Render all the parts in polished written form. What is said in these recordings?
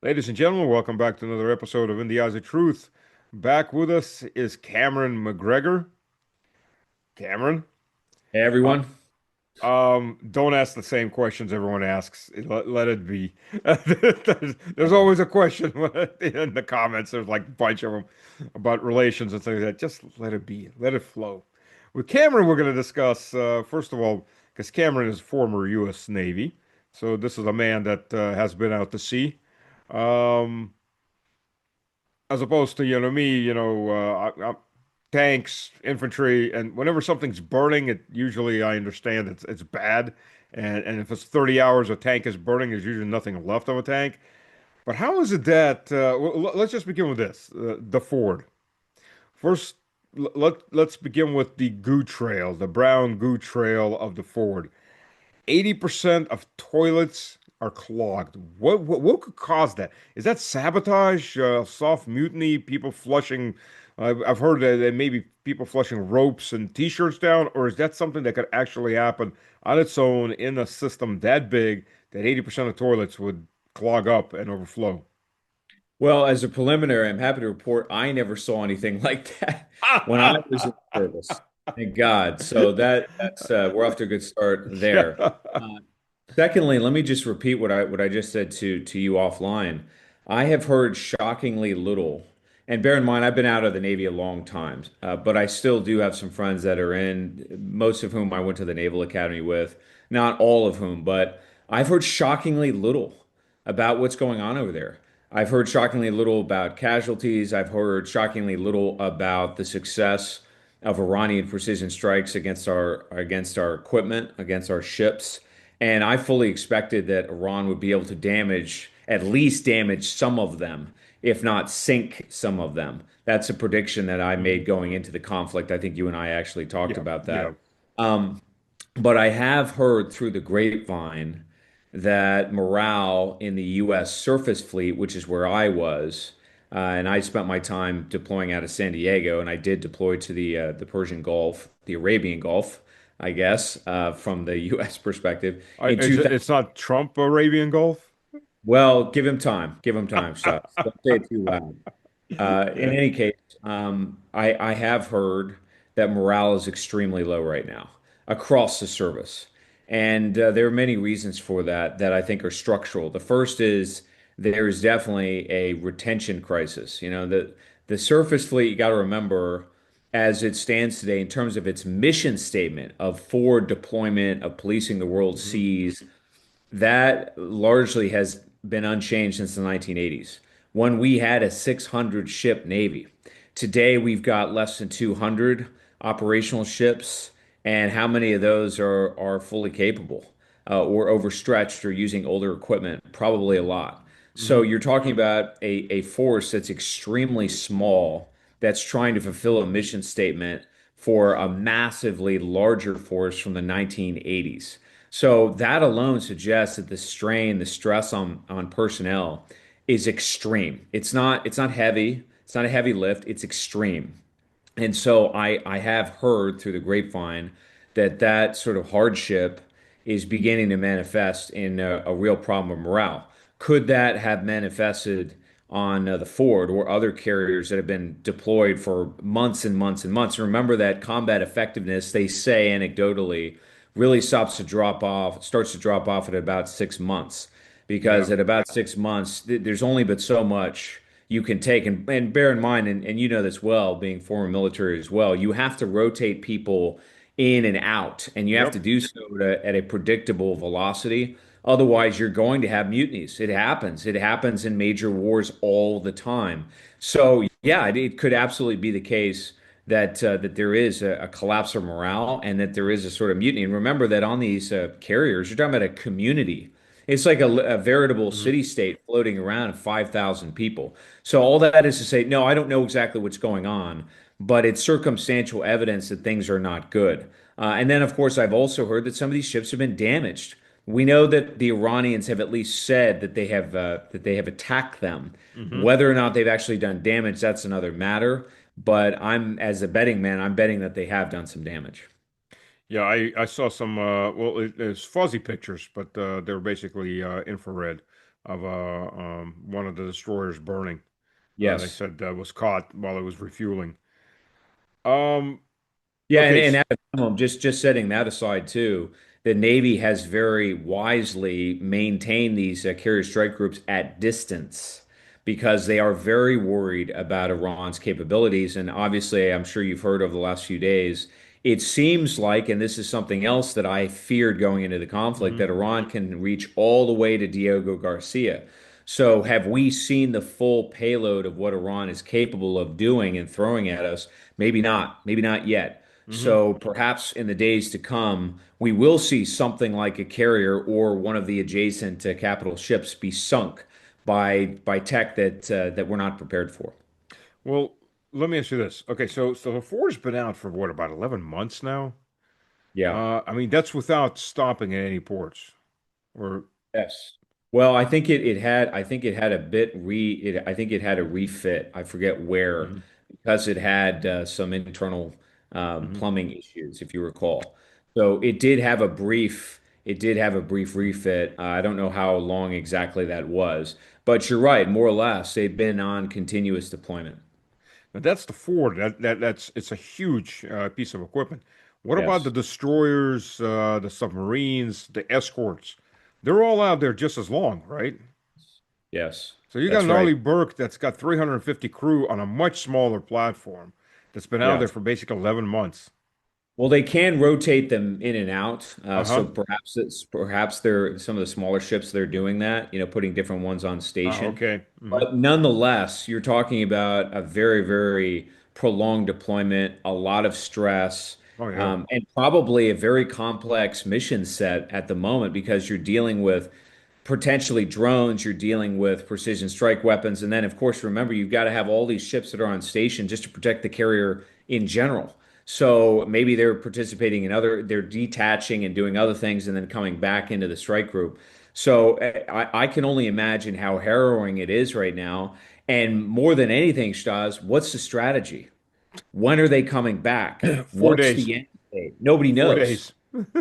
Ladies and gentlemen, welcome back to another episode of In the Eyes of Truth. Back with us is Cameron MacGregor. Cameron, Hey uh, everyone. don't ask the same questions everyone asks. Let it be. There's always a question in the comments. There's like a bunch of them about relations and things like that. Just let it be. Let it flow. With Cameron, we're going to discuss, first of all, because Cameron is former U.S. Navy. So this is a man that has been out to sea. Um, as opposed to me, tanks, infantry, and whenever something's burning, it usually I understand it's bad, and if it's 30 hours a tank is burning, there's usually nothing left of a tank. But how is it that let's just begin with this, the Ford first. Let's begin with the goo trail, the brown goo trail of the Ford. 80% of toilets are clogged. What could cause that? Is that sabotage, soft mutiny, people flushing? I've heard that maybe people flushing ropes and t-shirts down, or is that something that could actually happen on its own in a system that big that 80% of toilets would clog up and overflow? Well, as a preliminary, I'm happy to report I never saw anything like that when I was in service. Thank God. So that's we're off to a good start there. Yeah. Uh, Secondly, let me just repeat what I just said to you offline. I have heard shockingly little, and bear in mind I've been out of the Navy a long time, but I still do have some friends that are in, most of whom I went to the Naval Academy with, not all of whom, but I've heard shockingly little about what's going on over there. I've heard shockingly little about casualties. I've heard shockingly little about the success of Iranian precision strikes against our equipment, against our ships. And I fully expected that Iran would be able to at least damage some of them, if not sink some of them. That's a prediction that I Mhm. made going into the conflict. I think you and I actually talked Yeah, about yeah. that. Um, but I have heard through the grapevine that morale in the U.S. surface fleet, which is where I was, and I spent my time deploying out of San Diego, and I did deploy to the Persian Gulf, the Arabian Gulf, I guess, from the U.S. perspective in It's 2000. not Trump Arabian Gulf? Well, give him time, Stubbs. Don't say it too loud. In Yeah. any case, I have heard that morale is extremely low right now across the service. And there are many reasons for that I think are structural. The first is there is definitely a retention crisis. The surface fleet, you got to remember, as it stands today, in terms of its mission statement of forward deployment, of policing the world Mhm. seas, that largely has been unchanged since the 1980s, when we had a 600 ship Navy. Today, we've got less than 200 operational ships, and how many of those are fully capable or overstretched or using older equipment? Probably a lot. So Mhm. you're talking about a force that's extremely small that's trying to fulfill a mission statement for a massively larger force from the 1980s. So that alone suggests that the strain, the stress on personnel is extreme. It's not heavy. It's not a heavy lift. It's extreme. And so I have heard through the grapevine that that sort of hardship is beginning to manifest in a real problem of morale. Could that have manifested on the Ford or other carriers that have been deployed for months and months and months? Remember that combat effectiveness, they say anecdotally, really starts to drop off at about 6 months. Yeah. Because at about 6 months, there's only but so much you can take. And bear in mind, and you know this well, being former military as well, you have to rotate people in and out, and you have to Yep. do so at a predictable velocity. Otherwise, you're going to have mutinies. It happens. It happens in major wars all the time. So, yeah, it could absolutely be the case that there is a collapse of morale and that there is a sort of mutiny. And remember that on these carriers, you're talking about a community. It's like a veritable Mhm. city state floating around 5,000 people. So all that is to say, no, I don't know exactly what's going on, but it's circumstantial evidence that things are not good. And then, of course, I've also heard that some of these ships have been damaged. We know that the Iranians have at least said that they have attacked them. Mhm. Whether or not they've actually done damage, that's another matter. But as a betting man, I'm betting that they have done some damage. Yeah, I saw some well, it's fuzzy pictures, but they're basically infrared. of one of the destroyers burning. They Yes. said was caught while it was refueling. Um, Yeah, okay. and at a minimum, just setting that aside too, the Navy has very wisely maintained these carrier strike groups at distance because they are very worried about Iran's capabilities. And obviously, I'm sure you've heard over the last few days, it seems like, and this is something else that I feared going into the conflict, Mhm. that Iran can reach all the way to Diego Garcia. So, have we seen the full payload of what Iran is capable of doing and throwing at us? Maybe not yet. Mhm. So perhaps in the days to come, we will see something like a carrier or one of the adjacent capital ships be sunk by tech that we're not prepared for. Well, let me ask you this. Okay, so the Ford's been out for what, about 11 months now? Yeah. I mean, that's without stopping at any ports. Or Yes. Well, I think it had a bit re it, I think it had a refit. I forget where Mhm. because it had some internal Mhm. plumbing issues, if you recall. So it did have a brief refit. I don't know how long exactly that was, but you're right, more or less, they've been on continuous deployment. But that's the Ford. That's it's a huge piece of equipment. What about the Yes. destroyers, the submarines, the escorts? They're all out there just as long, right? Yes. So you got That's an right. Arleigh Burke that's got 350 crew on a much smaller platform that's been out Yeah. there for basically 11 months. Well, they can rotate them in and out. So Uh-huh. perhaps they're some of the smaller ships they're doing that, putting different ones on station. Okay. Hmm. But nonetheless, you're talking about a very, very prolonged deployment, a lot of stress, Oh yeah. and probably a very complex mission set at the moment because you're dealing with potentially drones, you're dealing with precision strike weapons, and then of course remember you've got to have all these ships that are on station just to protect the carrier in general. So maybe they're detaching and doing other things and then coming back into the strike group. So I can only imagine how harrowing it is right now. And more than anything, Stas, what's the strategy? When are they coming back? 4 days. What's the end state? Nobody Four knows. days.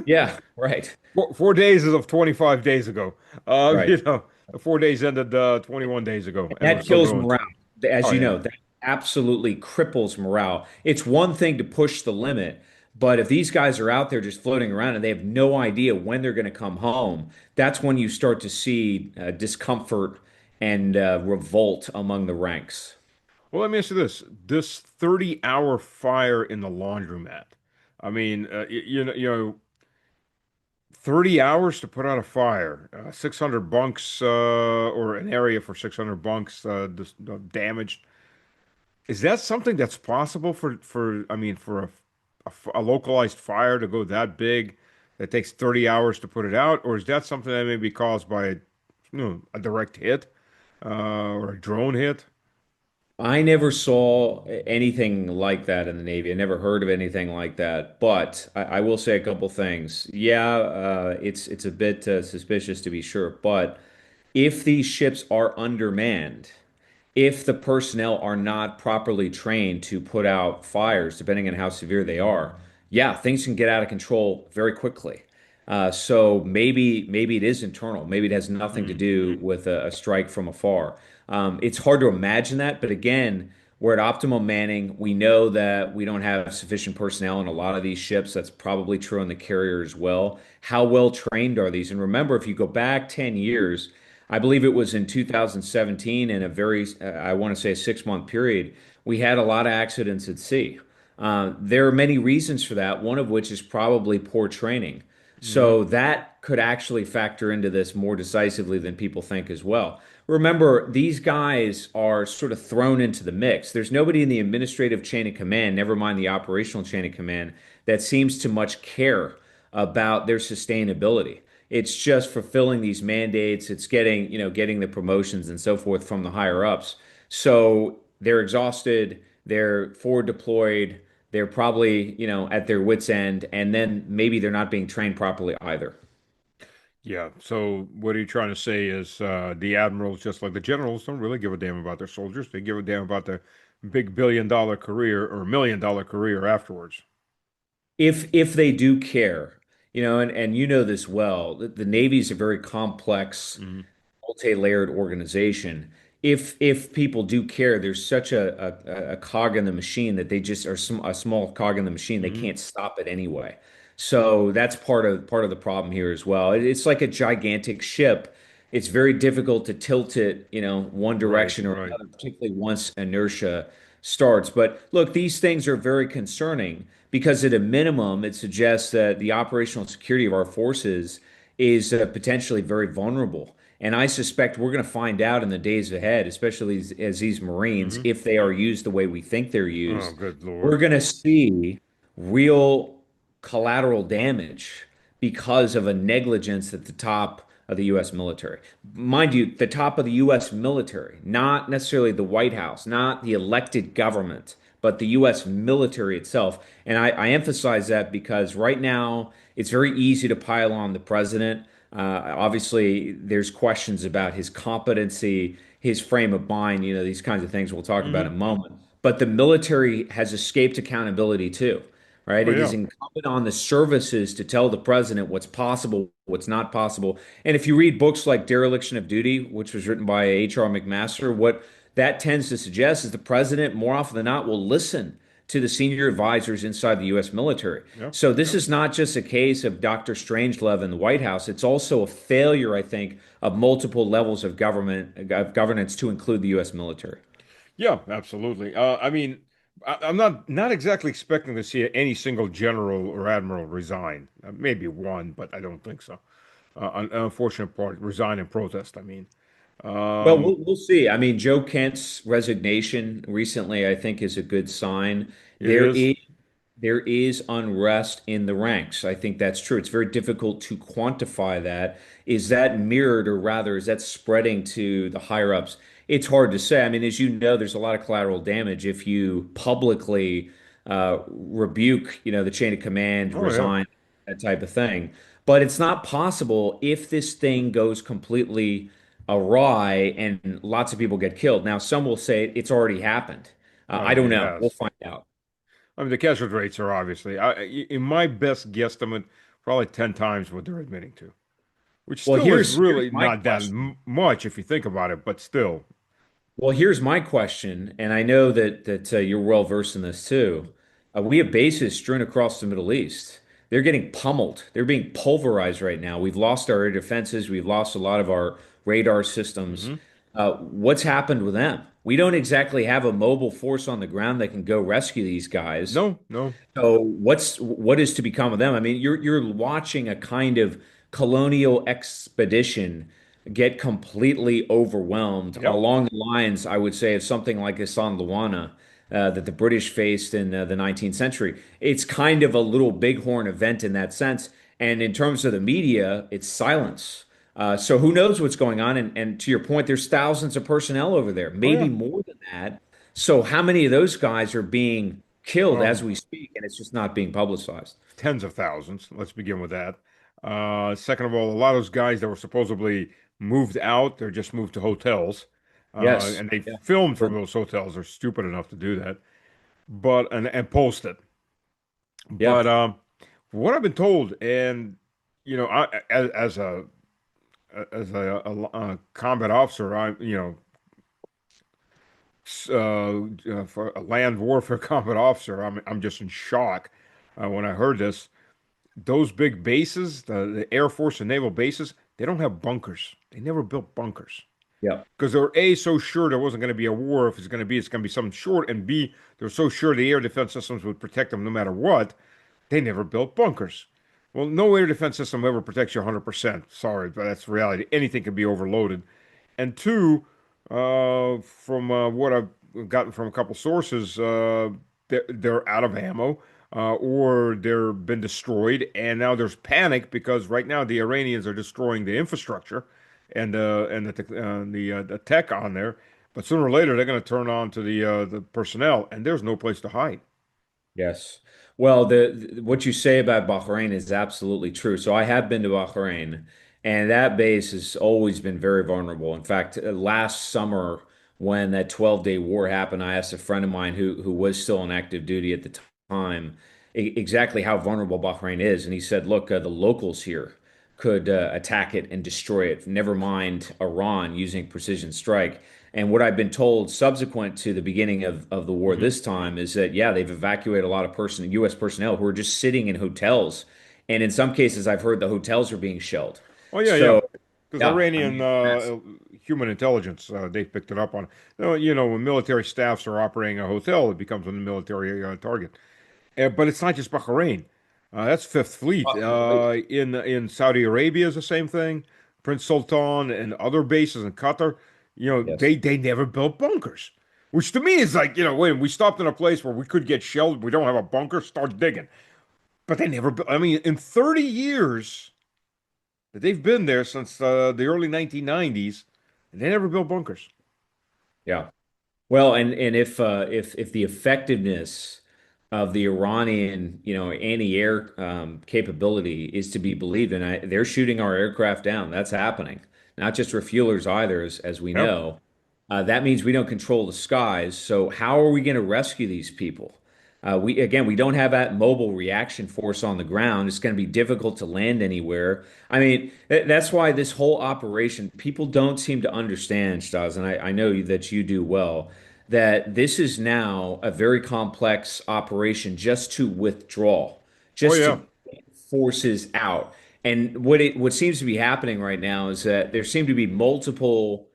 Yeah, right, 4 days is of 25 days ago. right. The 4 days ended 21 days ago, and we're That still kills going. morale. As Oh you yeah. know, that absolutely cripples morale. It's one thing to push the limit, but if these guys are out there just floating around and they have no idea when they're going to come home, that's when you start to see discomfort and revolt among the ranks. Well, let me ask you this: this 30-hour fire in the laundromat. I mean, 30 hours to put out a fire, 600 bunks, or an area for 600 bunks, damaged. Is that something that's possible I mean, for a localized fire to go that big that takes 30 hours to put it out? Or is that something that may be caused by a direct hit, or a drone hit? I never saw anything like that in the Navy. I never heard of anything like that. But I will say a couple things. Yeah, it's a bit suspicious to be sure. But if these ships are undermanned, if the personnel are not properly trained to put out fires, depending on how severe they are, yeah, things can get out of control very quickly. So maybe it is internal. Maybe it has nothing to Hmm. do with a strike from afar. It's hard to imagine that, but again, we're at optimal manning. We know that we don't have sufficient personnel in a lot of these ships. That's probably true on the carrier as well. How well trained are these? And remember, if you go back 10 years, I believe it was in 2017, in a very, I want to say a 6 month period, we had a lot of accidents at sea. There are many reasons for that, one of which is probably poor training. Hmm. So that could actually factor into this more decisively than people think as well. Remember, these guys are sort of thrown into the mix. There's nobody in the administrative chain of command, never mind the operational chain of command, that seems to much care about their sustainability. It's just fulfilling these mandates. It's getting the promotions and so forth from the higher ups. So they're exhausted, they're forward deployed, they're probably, at their wits' end, and then maybe they're not being trained properly either. Yeah. So what are you trying to say is the admirals, just like the generals, don't really give a damn about their soldiers. They give a damn about their big billion-dollar career or million-dollar career afterwards. If they do care, and you know this well, the Navy is a very complex Hmm. multi-layered organization. If people do care, there's such a cog in the machine that they just are a small cog in the machine. They Hmm. can't stop it anyway. So that's part of the problem here as well. It's like a gigantic ship. It's very difficult to tilt it, one Right, direction or right. another, particularly once inertia starts. But look, these things are very concerning because at a minimum, it suggests that the operational security of our forces is potentially very vulnerable. And I suspect we're going to find out in the days ahead, especially as these Marines, Hmm. if they are used the way we think they're Oh, used, good we're Lord. going to see real collateral damage because of a negligence at the top of the U.S. military. Mind you, the top of the U.S. military, not necessarily the White House, not the elected government, but the U.S. military itself. And I emphasize that because right now it's very easy to pile on the president. Obviously, there's questions about his competency, his frame of mind, these kinds of things we'll talk about in Hmm. a moment. But the military has escaped accountability too, right? Oh, It is yeah. incumbent on the services to tell the president what's possible, what's not possible. And if you read books like Dereliction of Duty, which was written by H.R. McMaster, what that tends to suggest is the president, more often than not, will listen to the senior advisors inside the U.S. military. Yeah, So this yeah. is not just a case of Dr. Strangelove in the White House. It's also a failure, I think, of multiple levels of governance to include the U.S. military. Yeah, absolutely. I mean, I'm not exactly expecting to see any single general or admiral resign. Maybe one, but I don't think so. An unfortunate part, resign in protest. I mean, Well, um, we'll see. I mean, Joe Kent's resignation recently, I think, is a good sign. it There is. is there is unrest in the ranks. I think that's true. It's very difficult to quantify that. Is that mirrored, or rather, is that spreading to the higher ups? It's hard to say. I mean, as you know, there's a lot of collateral damage if you publicly rebuke, the chain of command, Oh yeah. resign, that type of thing. But it's not possible if this thing goes completely awry and lots of people get killed. Now, some will say it's already happened. I don't It know. We'll has. find out. I mean, the casualty rates are obviously, in my best guesstimate, probably 10 times what they're admitting to, which Well, still is here's really my not that question. much if you think about it, but still. Well, here's my question, and I know that you're well versed in this too. We have bases strewn across the Middle East. They're getting pummeled. They're being pulverized right now. We've lost our air defenses. We've lost a lot of our radar systems. Hmm. What's happened with them? We don't exactly have a mobile force on the ground that can go rescue these guys. No, no. So what is to become of them? I mean, you're watching a kind of colonial expedition get completely overwhelmed Yep. along the lines, I would say, of something like Hassan Luana that the British faced in the 19th century. It's kind of a little bighorn event in that sense. And in terms of the media, it's silence. So who knows what's going on? And to your point, there's thousands of personnel over there, Oh yeah. maybe more than that. So how many of those guys are being killed as Um, we speak, and it's just not being publicized? Tens of thousands. Let's begin with that. Second of all, a lot of those guys that were supposedly moved out, they're just moved to hotels. Yes. And they Yeah. filmed from those hotels. They're stupid enough to do that, but and post it. Yeah. But what I've been told, and as a combat officer, for a land warfare combat officer, I'm just in shock when I heard this. Those big bases, the Air Force and naval bases, they don't have bunkers. They never built bunkers Yeah. because they were A, so sure there wasn't going to be a war. If it's going to be something short, and B, they're so sure the air defense systems would protect them no matter what. They never built bunkers. Well, no air defense system ever protects you 100%. Sorry, but that's reality. Anything can be overloaded. And two, from what I've gotten from a couple sources, they're out of ammo, or they're been destroyed, and now there's panic because right now the Iranians are destroying the infrastructure and the tech on there. But sooner or later they're going to turn on to the personnel, and there's no place to hide. Yes. Well, what you say about Bahrain is absolutely true. So I have been to Bahrain, and that base has always been very vulnerable. In fact, last summer when that 12-day war happened, I asked a friend of mine who was still on active duty at the time exactly how vulnerable Bahrain is, and he said, "Look, the locals here, could attack it and destroy it. Never mind Iran using precision strike. And what I've been told subsequent to the beginning of the war Hmm. this time is that, yeah, they've evacuated a lot of U.S. personnel who are just sitting in hotels. And in some cases, I've heard the hotels are being shelled. Oh yeah, yeah. So, Because yeah, I Iranian mean, it's a mess. human intelligence, they picked it up on. When military staffs are operating a hotel, it becomes a military target. But it's not just Bahrain. That's Fifth Fleet. Oh, completely. In Saudi Arabia is the same thing. Prince Sultan and other bases in Qatar, Yes. they never built bunkers. Which to me is like, when we stopped in a place where we could get shelled, we don't have a bunker, start digging. But they never built, I mean, in 30 years that they've been there since the early 1990s, and they never built bunkers. Yeah. Well, and if the effectiveness of the Iranian, anti-air capability is to be believed, and they're shooting our aircraft down. That's happening. Not just refuelers either, as we Yep. know. That means we don't control the skies. So how are we going to rescue these people? We don't have that mobile reaction force on the ground. It's going to be difficult to land anywhere. I mean, that's why this whole operation, people don't seem to understand, Stas, and I know that you do well, that this is now a very complex operation just to withdraw, Oh, just to yeah. get forces out. And what seems to be happening right now is that there seem to be multiple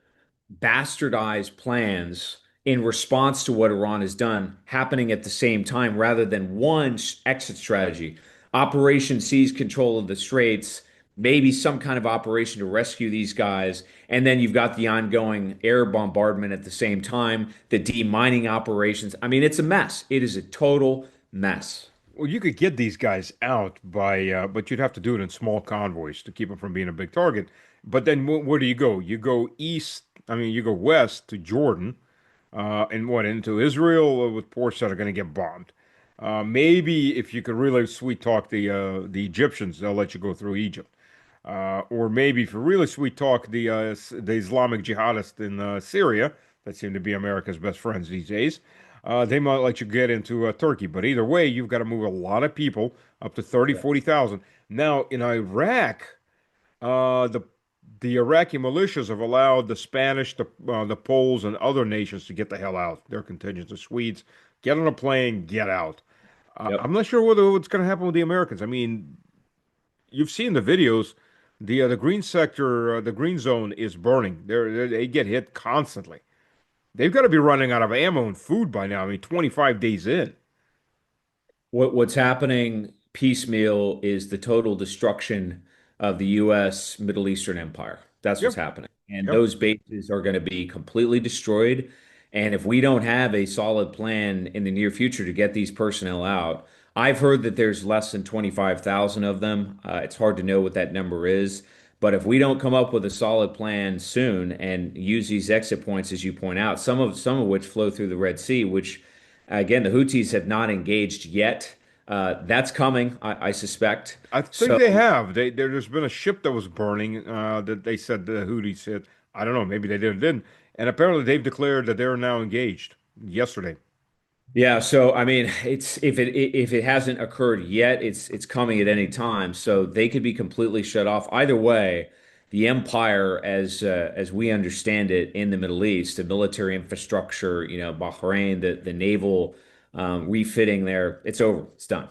bastardized plans in response to what Iran has done happening at the same time rather than one exit strategy. Operation seize control of the straits, maybe some kind of operation to rescue these guys. And then you've got the ongoing air bombardment at the same time, the demining operations. I mean, it's a mess. It is a total mess. Well, you could get these guys out but you'd have to do it in small convoys to keep them from being a big target. But then where do you go? You go east, I mean, you go west to Jordan, and into Israel with ports that are going to get bombed. Maybe if you could really sweet talk the Egyptians, they'll let you go through Egypt. Or maybe if you really sweet talk the Islamic jihadists in Syria, that seem to be America's best friends these days, they might let you get into Turkey. But either way, you've got to move a lot of people, up to 30, Yeah. 40,000. Now, in Iraq, the Iraqi militias have allowed the Spanish, the Poles, and other nations to get the hell out. Their contingents, the Swedes, get on a plane, get out. I'm Yep. not sure what's going to happen with the Americans. I mean, you've seen the videos. The green sector, the green zone is burning. They get hit constantly. They've got to be running out of ammo and food by now. I mean, 25 days in. What's happening piecemeal is the total destruction of the U.S. Middle Eastern Empire. That's what's Yep, happening. And yep. those bases are going to be completely destroyed. And if we don't have a solid plan in the near future to get these personnel out, I've heard that there's less than 25,000 of them. It's hard to know what that number is. But if we don't come up with a solid plan soon and use these exit points, as you point out, some of which flow through the Red Sea, which again, the Houthis have not engaged yet. That's coming, I suspect. I think So, they have. There's been a ship that was burning that they said the Houthis hit. I don't know. Maybe they didn't. And apparently they've declared that they're now engaged yesterday. yeah. So, I mean, it's if it hasn't occurred yet, it's coming at any time. So they could be completely shut off. Either way, the empire, as we understand it in the Middle East, the military infrastructure, Bahrain, the naval refitting there, it's over. It's done.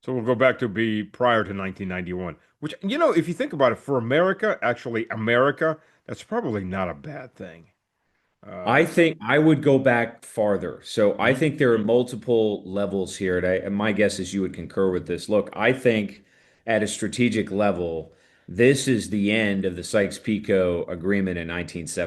So we'll go back to be prior to 1991, which, if you think about it, for America, actually, America, that's probably not a bad thing. I Uh, think I would go back farther. So I mhm, think there are multiple levels here, and my guess is you would concur with this. Look, I think at a strategic level, this is the end of the Sykes-Picot Agreement in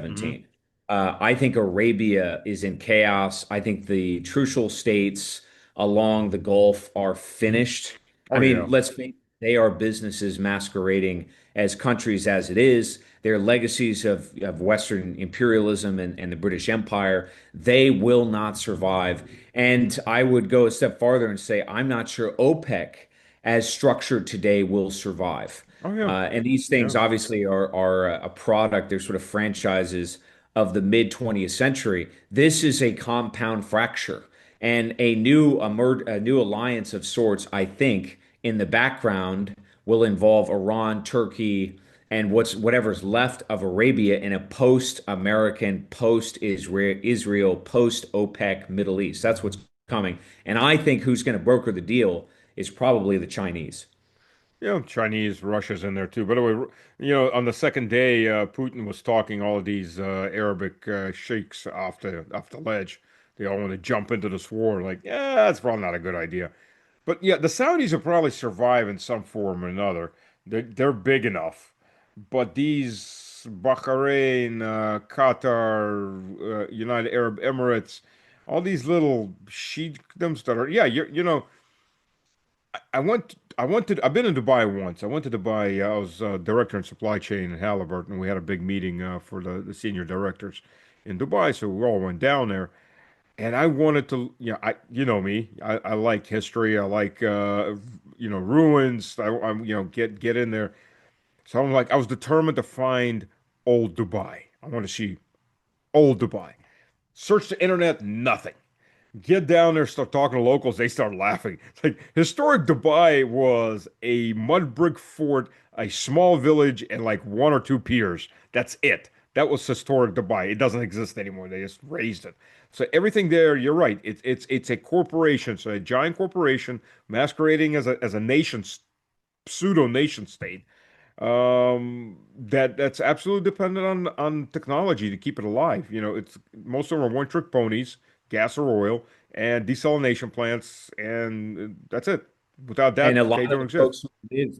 mhm. 1917. I think Arabia is in chaos. I think the Trucial states along the Gulf are finished. I Oh, mean, yeah. let's face it, they are businesses masquerading as countries as it is. Their legacies of Western imperialism and the British Empire, they will not survive. And I would go a step farther and say, I'm not sure OPEC, as structured today, will survive. Oh, yeah. And these things Yeah. obviously are a product, they're sort of franchises of the mid 20th century. This is a compound fracture and a new alliance of sorts, I think, in the background will involve Iran, Turkey, and whatever's left of Arabia in a post-American, post-Israel, post-OPEC Middle East. That's what's coming. And I think who's going to broker the deal is probably the Chinese. Chinese, Russia's in there too. By the way, on the second day, Putin was talking all of these Arabic sheiks off the ledge. They all want to jump into this war. Like, yeah, that's probably not a good idea. But yeah, the Saudis will probably survive in some form or another. They're big enough. But these Bahrain, Qatar, United Arab Emirates, all these little sheikdoms that are, yeah, I've been in Dubai once. I went to Dubai. I was director in supply chain at Halliburton. We had a big meeting for the senior directors in Dubai. So we all went down there. And I wanted to, you know me, I like history. I like, ruins. I'm, get in there. So I'm like, I was determined to find old Dubai. I want to see old Dubai. Search the internet, nothing. Get down there, start talking to locals, they start laughing. It's like historic Dubai was a mud brick fort, a small village, and like one or two piers. That's it. That was historic Dubai. It doesn't exist anymore. They just raised it. So everything there, you're right. It's a corporation, so a giant corporation masquerading as a nation, pseudo nation state. That's absolutely dependent on technology to keep it alive. It's most of them are one trick ponies, gas or oil, and desalination plants, and that's it. Without And that, they don't exist.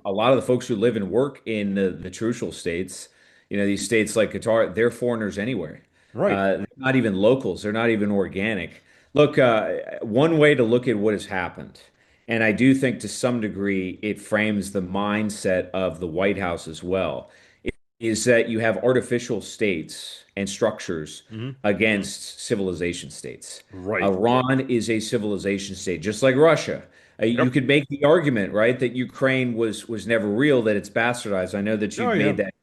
a lot of the folks who live and work in the trucial states, these states like Qatar, they're foreigners anyway. Right. They're not even locals. They're not even organic. Look, one way to look at what has happened, and I do think to some degree it frames the mindset of the White House as well, is that you have artificial states and structures Hmm. against civilization states. Right. Iran is a civilization state, just like Russia. You Yep. could make the argument, right, that Ukraine was never real, that it's bastardized. I know that Oh you've yeah. made that.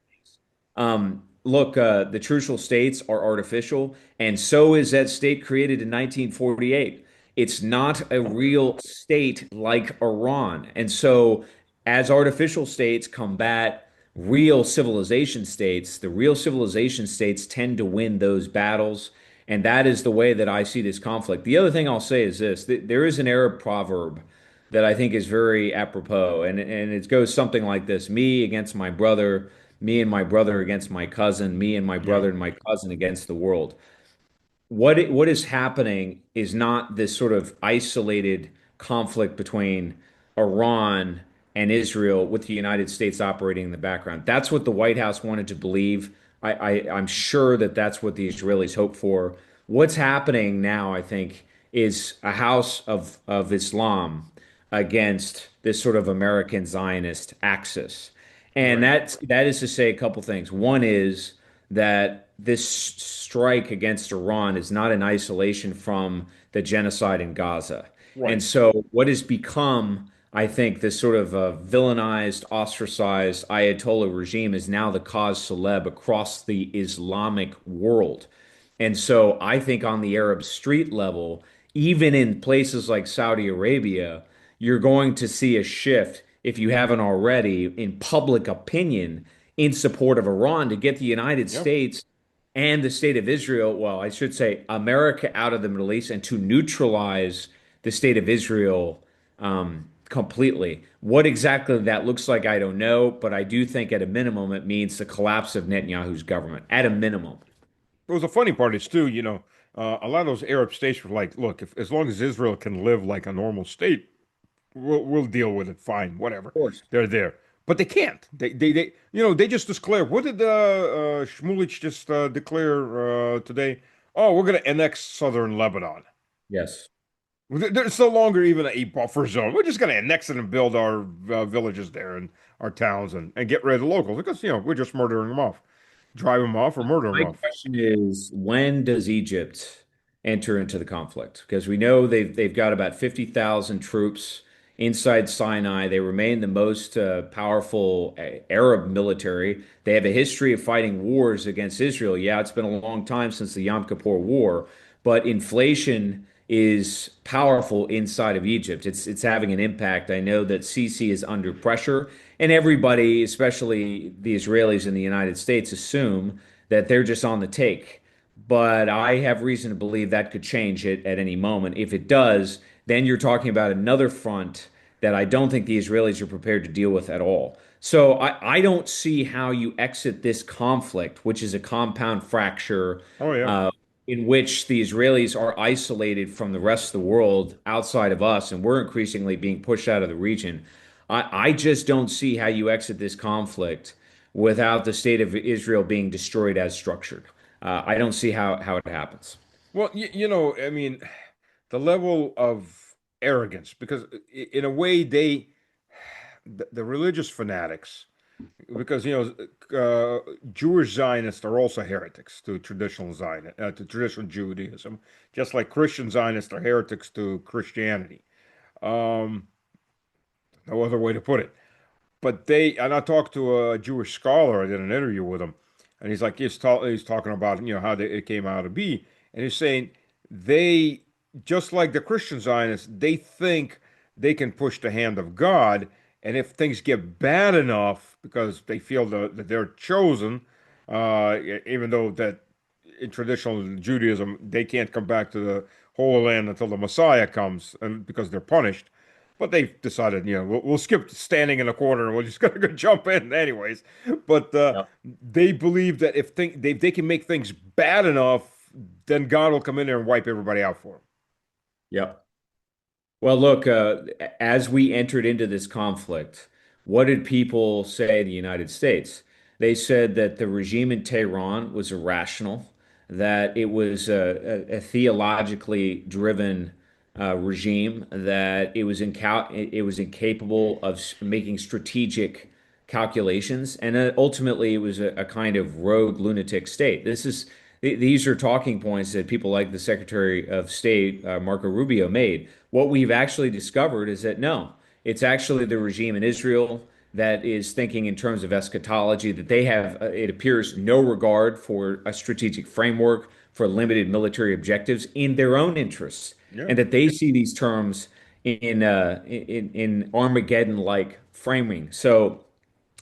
Look, the trucial states are artificial, and so is that state created in 1948. It's not a real state like Iran. And so, as artificial states combat real civilization states, the real civilization states tend to win those battles. And that is the way that I see this conflict. The other thing I'll say is this: there is an Arab proverb that I think is very apropos, and it goes something like this: me against my brother, me and my brother against my cousin, me and my Yeah. brother and my cousin against the world. What is happening is not this sort of isolated conflict between Iran and Israel with the United States operating in the background. That's what the White House wanted to believe. I'm sure that that's what the Israelis hope for. What's happening now, I think, is a house of Islam against this sort of American Zionist axis. And Right. that is to say a couple things. One is that this strike against Iran is not in isolation from the genocide in Gaza. And Right. so, what has become, I think, this sort of villainized, ostracized Ayatollah regime is now the cause celeb across the Islamic world. And so, I think on the Arab street level, even in places like Saudi Arabia, you're going to see a shift, if you haven't already, in public opinion in support of Iran to get the United Yeah. States and the state of Israel, well, I should say America out of the Middle East and to neutralize the state of Israel completely. What exactly that looks like, I don't know, but I do think at a minimum it means the collapse of Netanyahu's government. At a minimum. It was a funny part is too, a lot of those Arab states were like, look, if as long as Israel can live like a normal state, we'll deal with it. Fine, whatever. Of course. They're there, but they can't. They just declare. What did Shmulich just declare today? Oh, we're going to annex southern Lebanon. Yes. There's no longer even a buffer zone. We're just going to annex it and build our villages there and our towns and get rid of the locals because we're just murdering them off, drive them off or murder them My off. question is, when does Egypt enter into the conflict? Because we know they've got about 50,000 troops inside Sinai. They remain the most powerful Arab military. They have a history of fighting wars against Israel. Yeah, it's been a long time since the Yom Kippur War, but inflation is powerful inside of Egypt. It's having an impact. I know that Sisi is under pressure, and everybody, especially the Israelis in the United States, assume that they're just on the take. But I have reason to believe that could change it at any moment. If it does, then you're talking about another front that I don't think the Israelis are prepared to deal with at all. So I don't see how you exit this conflict, which is a compound fracture Oh yeah. uh, in which the Israelis are isolated from the rest of the world outside of us, and we're increasingly being pushed out of the region. I just don't see how you exit this conflict without the state of Israel being destroyed as structured. I don't see how it happens. Well, I mean, the level of arrogance, because in a way, the religious fanatics, because Jewish Zionists are also heretics to to traditional Judaism, just like Christian Zionists are heretics to Christianity. Um, no other way to put it. But and I talked to a Jewish scholar. I did an interview with him, and he's talking about how it came out to be, and he's saying they, just like the Christian Zionists, they think they can push the hand of God, and if things get bad enough, because they feel that they're chosen, even though that in traditional Judaism they can't come back to the Holy Land until the Messiah comes, and because they're punished. But they've decided, we'll skip standing in a corner and we're just gonna go jump in anyways. But Yep. they believe that if they can make things bad enough, then God will come in there and wipe everybody out for them. Yep. Well, look, as we entered into this conflict, what did people say in the United States? They said that the regime in Tehran was irrational, that it was a theologically driven regime, that it was incapable of making strategic calculations, and ultimately it was a kind of rogue lunatic state. These are talking points that people like the Secretary of State, Marco Rubio, made. What we've actually discovered is that no, it's actually the regime in Israel that is thinking in terms of eschatology, that they have, it appears, no regard for a strategic framework for limited military objectives in their own interests, Yeah. and that they see these terms in Armageddon-like framing. So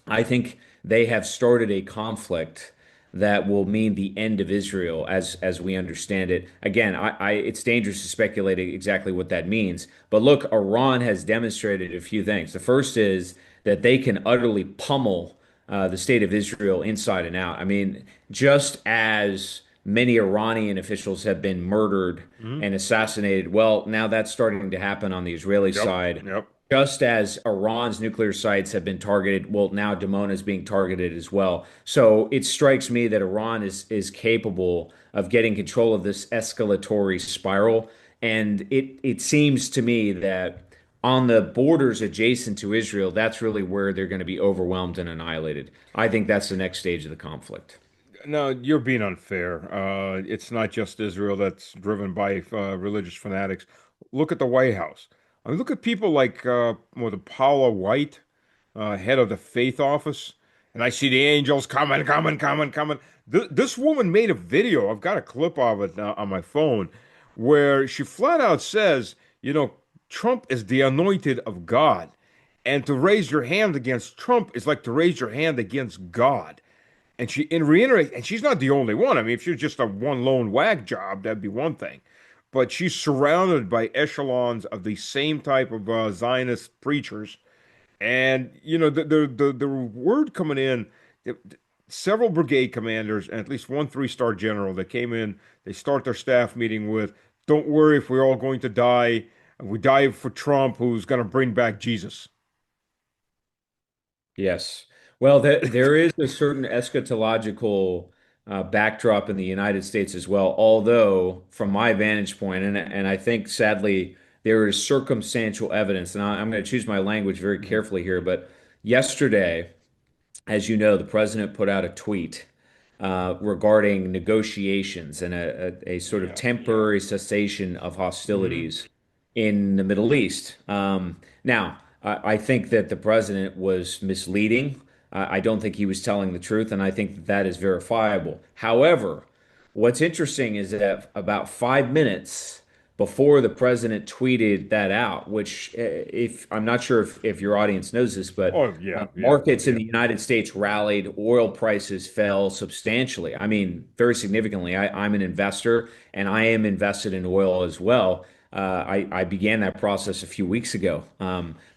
I think they have started a conflict that will mean the end of Israel as we understand it. Again, it's dangerous to speculate exactly what that means. But look, Iran has demonstrated a few things. The first is that they can utterly pummel the state of Israel inside and out. I mean, just as many Iranian officials have been murdered Hmm. and assassinated, well, now that's starting to happen on the Israeli Yep. side. Yep. Just as Iran's nuclear sites have been targeted, well, now Dimona is being targeted as well. So it strikes me that Iran is capable of getting control of this escalatory spiral. And it seems to me that on the borders adjacent to Israel, that's really where they're going to be overwhelmed and annihilated. I think that's the next stage of the conflict. No, you're being unfair. It's not just Israel that's driven by religious fanatics. Look at the White House. I mean, look at people like Paula White, head of the Faith Office, and I see the angels coming, coming, coming, coming. This woman made a video. I've got a clip of it on my phone, where she flat out says, Trump is the anointed of God, and to raise your hand against Trump is like to raise your hand against God. And reiterate, and she's not the only one. I mean, if she was just a one lone wag job, that'd be one thing. But she's surrounded by echelons of the same type of Zionist preachers. And the word coming in, th- several brigade commanders and at least one three-star general that came in, they start their staff meeting with, "Don't worry if we're all going to die. We die for Trump, who's going to bring back Jesus." Yes. Well, there is a certain eschatological backdrop in the United States as well. Although, from my vantage point, and I think sadly there is circumstantial evidence, and I'm going to choose my language very Mhm. carefully here. But yesterday, as you know, the president put out a tweet regarding negotiations and a sort of Yeah. temporary cessation of Hmm. hostilities in the Middle East. Now, I think that the president was misleading. I don't think he was telling the truth, and I think that that is verifiable. However, what's interesting is that about 5 minutes before the president tweeted that out, which if I'm not sure if your audience knows this, but Oh yeah, yeah, markets in the United States rallied, oil prices fell substantially. I mean, very significantly. I'm an investor and I am invested in oil as well. I began that process a few weeks ago.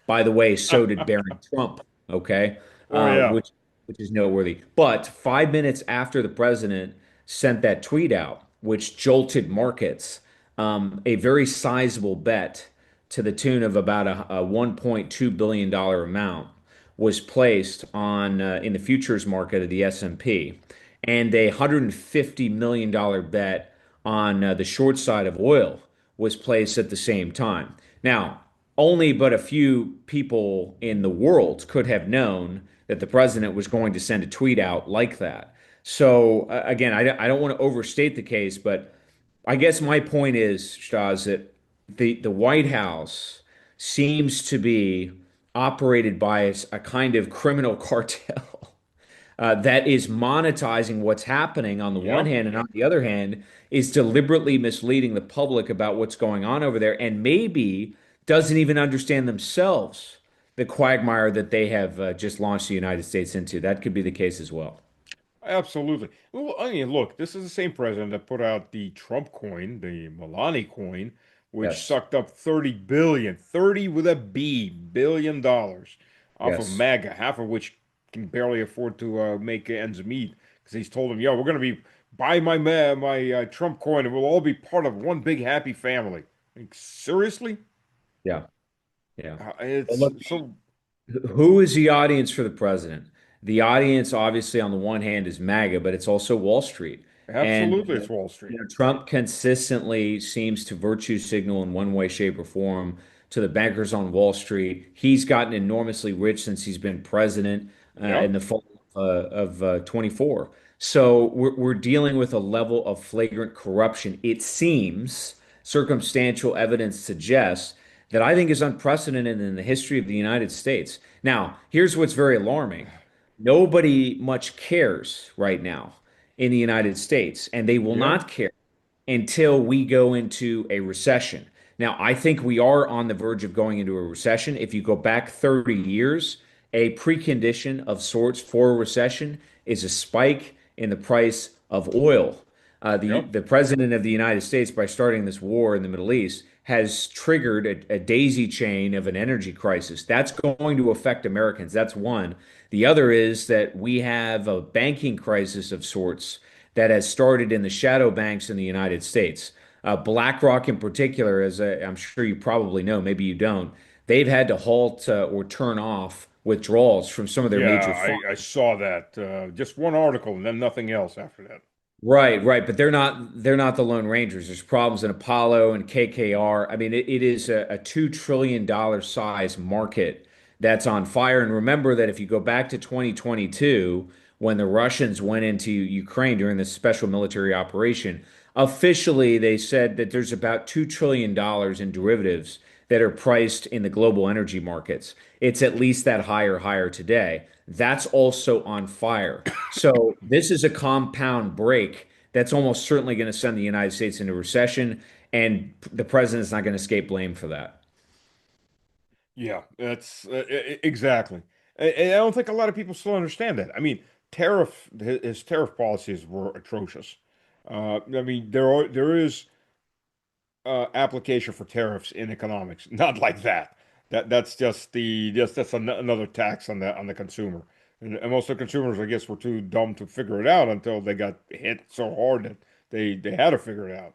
By the way, so did Barron Trump. Okay, oh yeah. which is noteworthy. But 5 minutes after the president sent that tweet out, which jolted markets, a very sizable bet to the tune of about a $1.2 billion amount was placed on in the futures market of the S&P, and a $150 million bet on the short side of oil was placed at the same time. Now, only but a few people in the world could have known that the president was going to send a tweet out like that. So again, I don't want to overstate the case, but I guess my point is, Stas, that the White House seems to be operated by a kind of criminal cartel that is monetizing what's happening on the one Yep. hand, and on the other hand, is deliberately misleading the public about what's going on over there, and maybe doesn't even understand themselves the quagmire that they have just launched the United States into. That could be the case as well. Absolutely. Well, I mean, look, this is the same president that put out the Trump coin, the Milani coin, which Yes. sucked up 30 billion, 30 with a B, billion dollars off of Yes. MAGA, half of which can barely afford to make ends meet because he's told them, yo, we're going to be buy my Trump coin and we'll all be part of one big happy family. Like, seriously? Yeah. Yeah. Well, It's look, so who is the audience for the president? The audience, obviously, on the one hand, is MAGA, but it's also Wall Street. And absolutely it's Wall Street. Trump consistently seems to virtue signal in one way, shape, or form to the bankers on Wall Street. He's gotten enormously rich since he's been president in Yep. the fall of 24. So we're dealing with a level of flagrant corruption. It seems circumstantial evidence suggests that I think is unprecedented in the history of the United States. Now, here's what's very alarming. Nobody much cares right now in the United States, and they will Yeah. not care until we go into a recession. Now, I think we are on the verge of going into a recession. If you go back 30 years, a precondition of sorts for a recession is a spike in the price of oil. Yep. The president of the United States, by starting this war in the Middle East, has triggered a daisy chain of an energy crisis. That's going to affect Americans. That's one. The other is that we have a banking crisis of sorts that has started in the shadow banks in the United States. BlackRock, in particular, as I'm sure you probably know, maybe you don't, they've had to halt or turn off withdrawals from some of their Yeah, major funds. I saw that. Just one article and then nothing else after that. Right, right, but they're not the Lone Rangers. There's problems in Apollo and KKR. I mean, it is a $2 trillion size market that's on fire. And remember that if you go back to 2022, when the Russians went into Ukraine during this special military operation, officially they said that there's about $2 trillion in derivatives that are priced in the global energy markets. It's at least that higher today. That's also on fire. So this is a compound break that's almost certainly going to send the United States into recession, and the president's not going to escape blame for that. Yeah, that's exactly. And I don't think a lot of people still understand that. I mean, his tariff policies were atrocious. I mean, there is application for tariffs in economics, not like that. That's just another tax on the consumer. And most of the consumers, I guess, were too dumb to figure it out until they got hit so hard that they had to figure it out.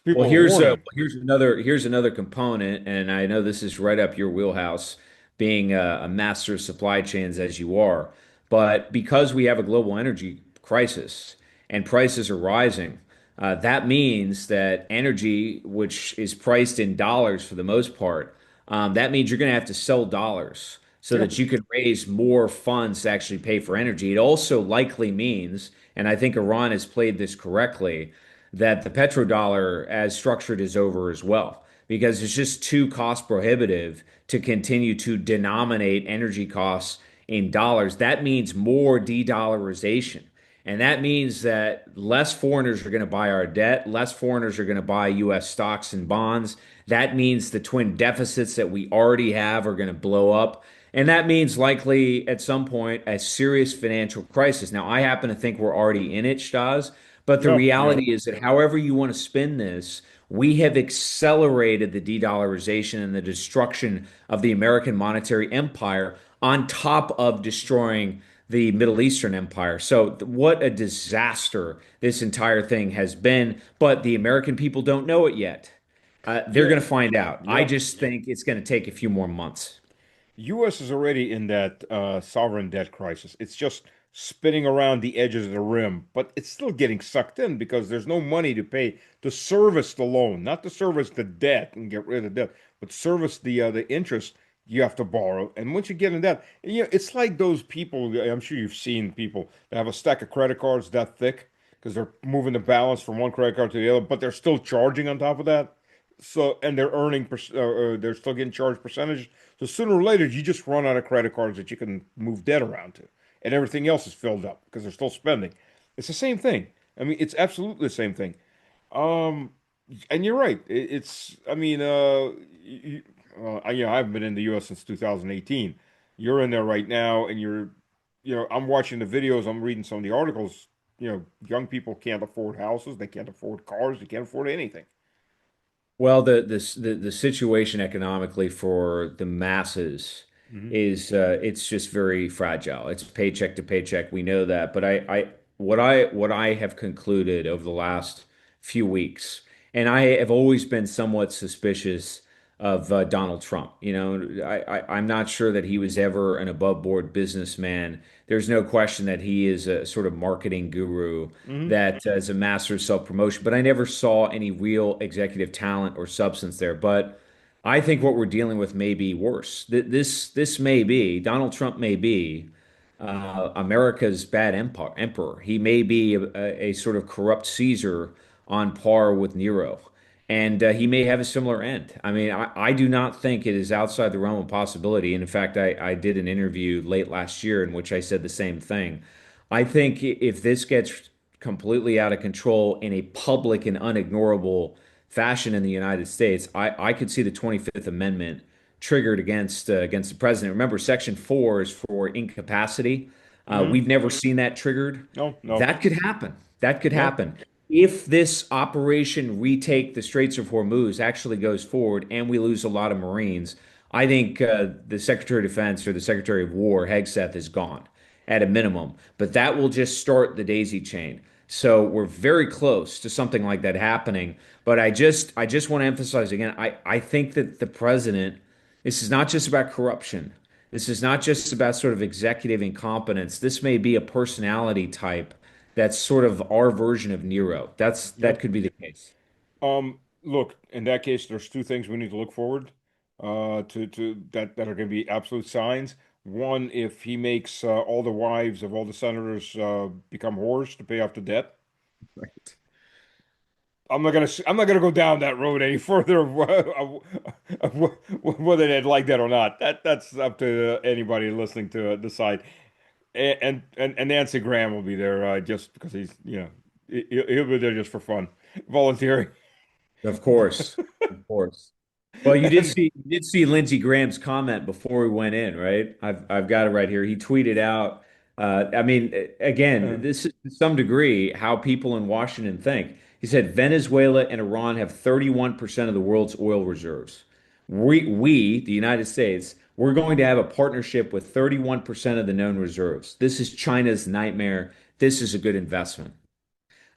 Because Well, people were warning. here's another component, and I know this is right up your wheelhouse, being a master of supply chains as you are. But because we have a global energy crisis and prices are rising, that means that energy, which is priced in dollars for the most part, that means you're going to have to sell dollars so Yeah. that you can raise more funds to actually pay for energy. It also likely means, and I think Iran has played this correctly, that the petrodollar as structured is over as well because it's just too cost prohibitive to continue to denominate energy costs in dollars. That means more de-dollarization. And that means that less foreigners are going to buy our debt, less foreigners are going to buy US stocks and bonds. That means the twin deficits that we already have are going to blow up. And that means likely at some point a serious financial crisis. Now, I happen to think we're already in it, Stas, but the Yeah, yeah, reality is that however you want to spin this, we have accelerated the de-dollarization and the destruction of the American monetary empire on top of destroying the Middle Eastern empire. So, what a disaster this entire thing has been. But the American people don't know it yet. They're yeah, going to find out. I yeah. just think it's going to take a few more months. U.S. is already in that sovereign debt crisis. It's just spinning around the edges of the rim, but it's still getting sucked in because there's no money to pay to service the loan, not to service the debt and get rid of the debt, but service the interest you have to borrow. And once you get in that, it's like those people. I'm sure you've seen people that have a stack of credit cards that thick because they're moving the balance from one credit card to the other, but they're still charging on top of that. So, and they're earning, they're still getting charged percentage. So sooner or later, you just run out of credit cards that you can move debt around to, and everything else is filled up because they're still spending. It's the same thing. I mean, it's absolutely the same thing. Um, and you're right. I mean, I haven't been in the U.S. since 2018. You're in there right now, and I'm watching the videos, I'm reading some of the articles. Young people can't afford houses, they can't afford cars, they can't afford anything. Well, the situation economically for the masses Hmm. is it's just very fragile. It's paycheck to paycheck. We know that, but what I have concluded over the last few weeks, and I have always been somewhat suspicious of Donald Trump. I'm not sure that he was ever an above board businessman. There's no question that he is a sort of marketing guru Hmm. that is a master of self-promotion, but I never saw any real executive talent or substance there. But I think what we're dealing with may be worse. This may be Donald Trump may be America's bad emperor. He may be a sort of corrupt Caesar on par with Nero. And he may have a similar end. I mean, I do not think it is outside the realm of possibility. And in fact, I did an interview late last year in which I said the same thing. I think if this gets completely out of control in a public and unignorable fashion in the United States, I could see the 25th Amendment triggered against the president. Remember, Section 4 is for incapacity. Hmm. We've never seen that triggered. No, no. That could happen. That could Yeah. happen. If this Operation Retake the Straits of Hormuz actually goes forward and we lose a lot of Marines, I think the Secretary of Defense or the Secretary of War, Hegseth, is gone at a minimum. But that will just start the daisy chain. So we're very close to something like that happening. But I just want to emphasize again, I think that the president, this is not just about corruption. This is not just about sort of executive incompetence. This may be a personality type that's sort of our version of Nero. That Yep. could be the case. Look, in that case, there's two things we need to look forward to that are going to be absolute signs. One, if he makes all the wives of all the senators become whores to pay off the debt. Right. I'm not gonna go down that road any further whether they'd like that or not. That's up to anybody listening to decide. And Nancy Graham will be there just because he'll be there just for fun, volunteering. Of course. Of course. Well, you did And see you did see Lindsey Graham's comment before we went in, right? I've got it right here. He tweeted out, I mean, uh, again, this is to some degree how people in Washington think. He said Venezuela and Iran have 31% of the world's oil reserves. The United States, we're going to have a partnership with 31% of the known reserves. This is China's nightmare. This is a good investment.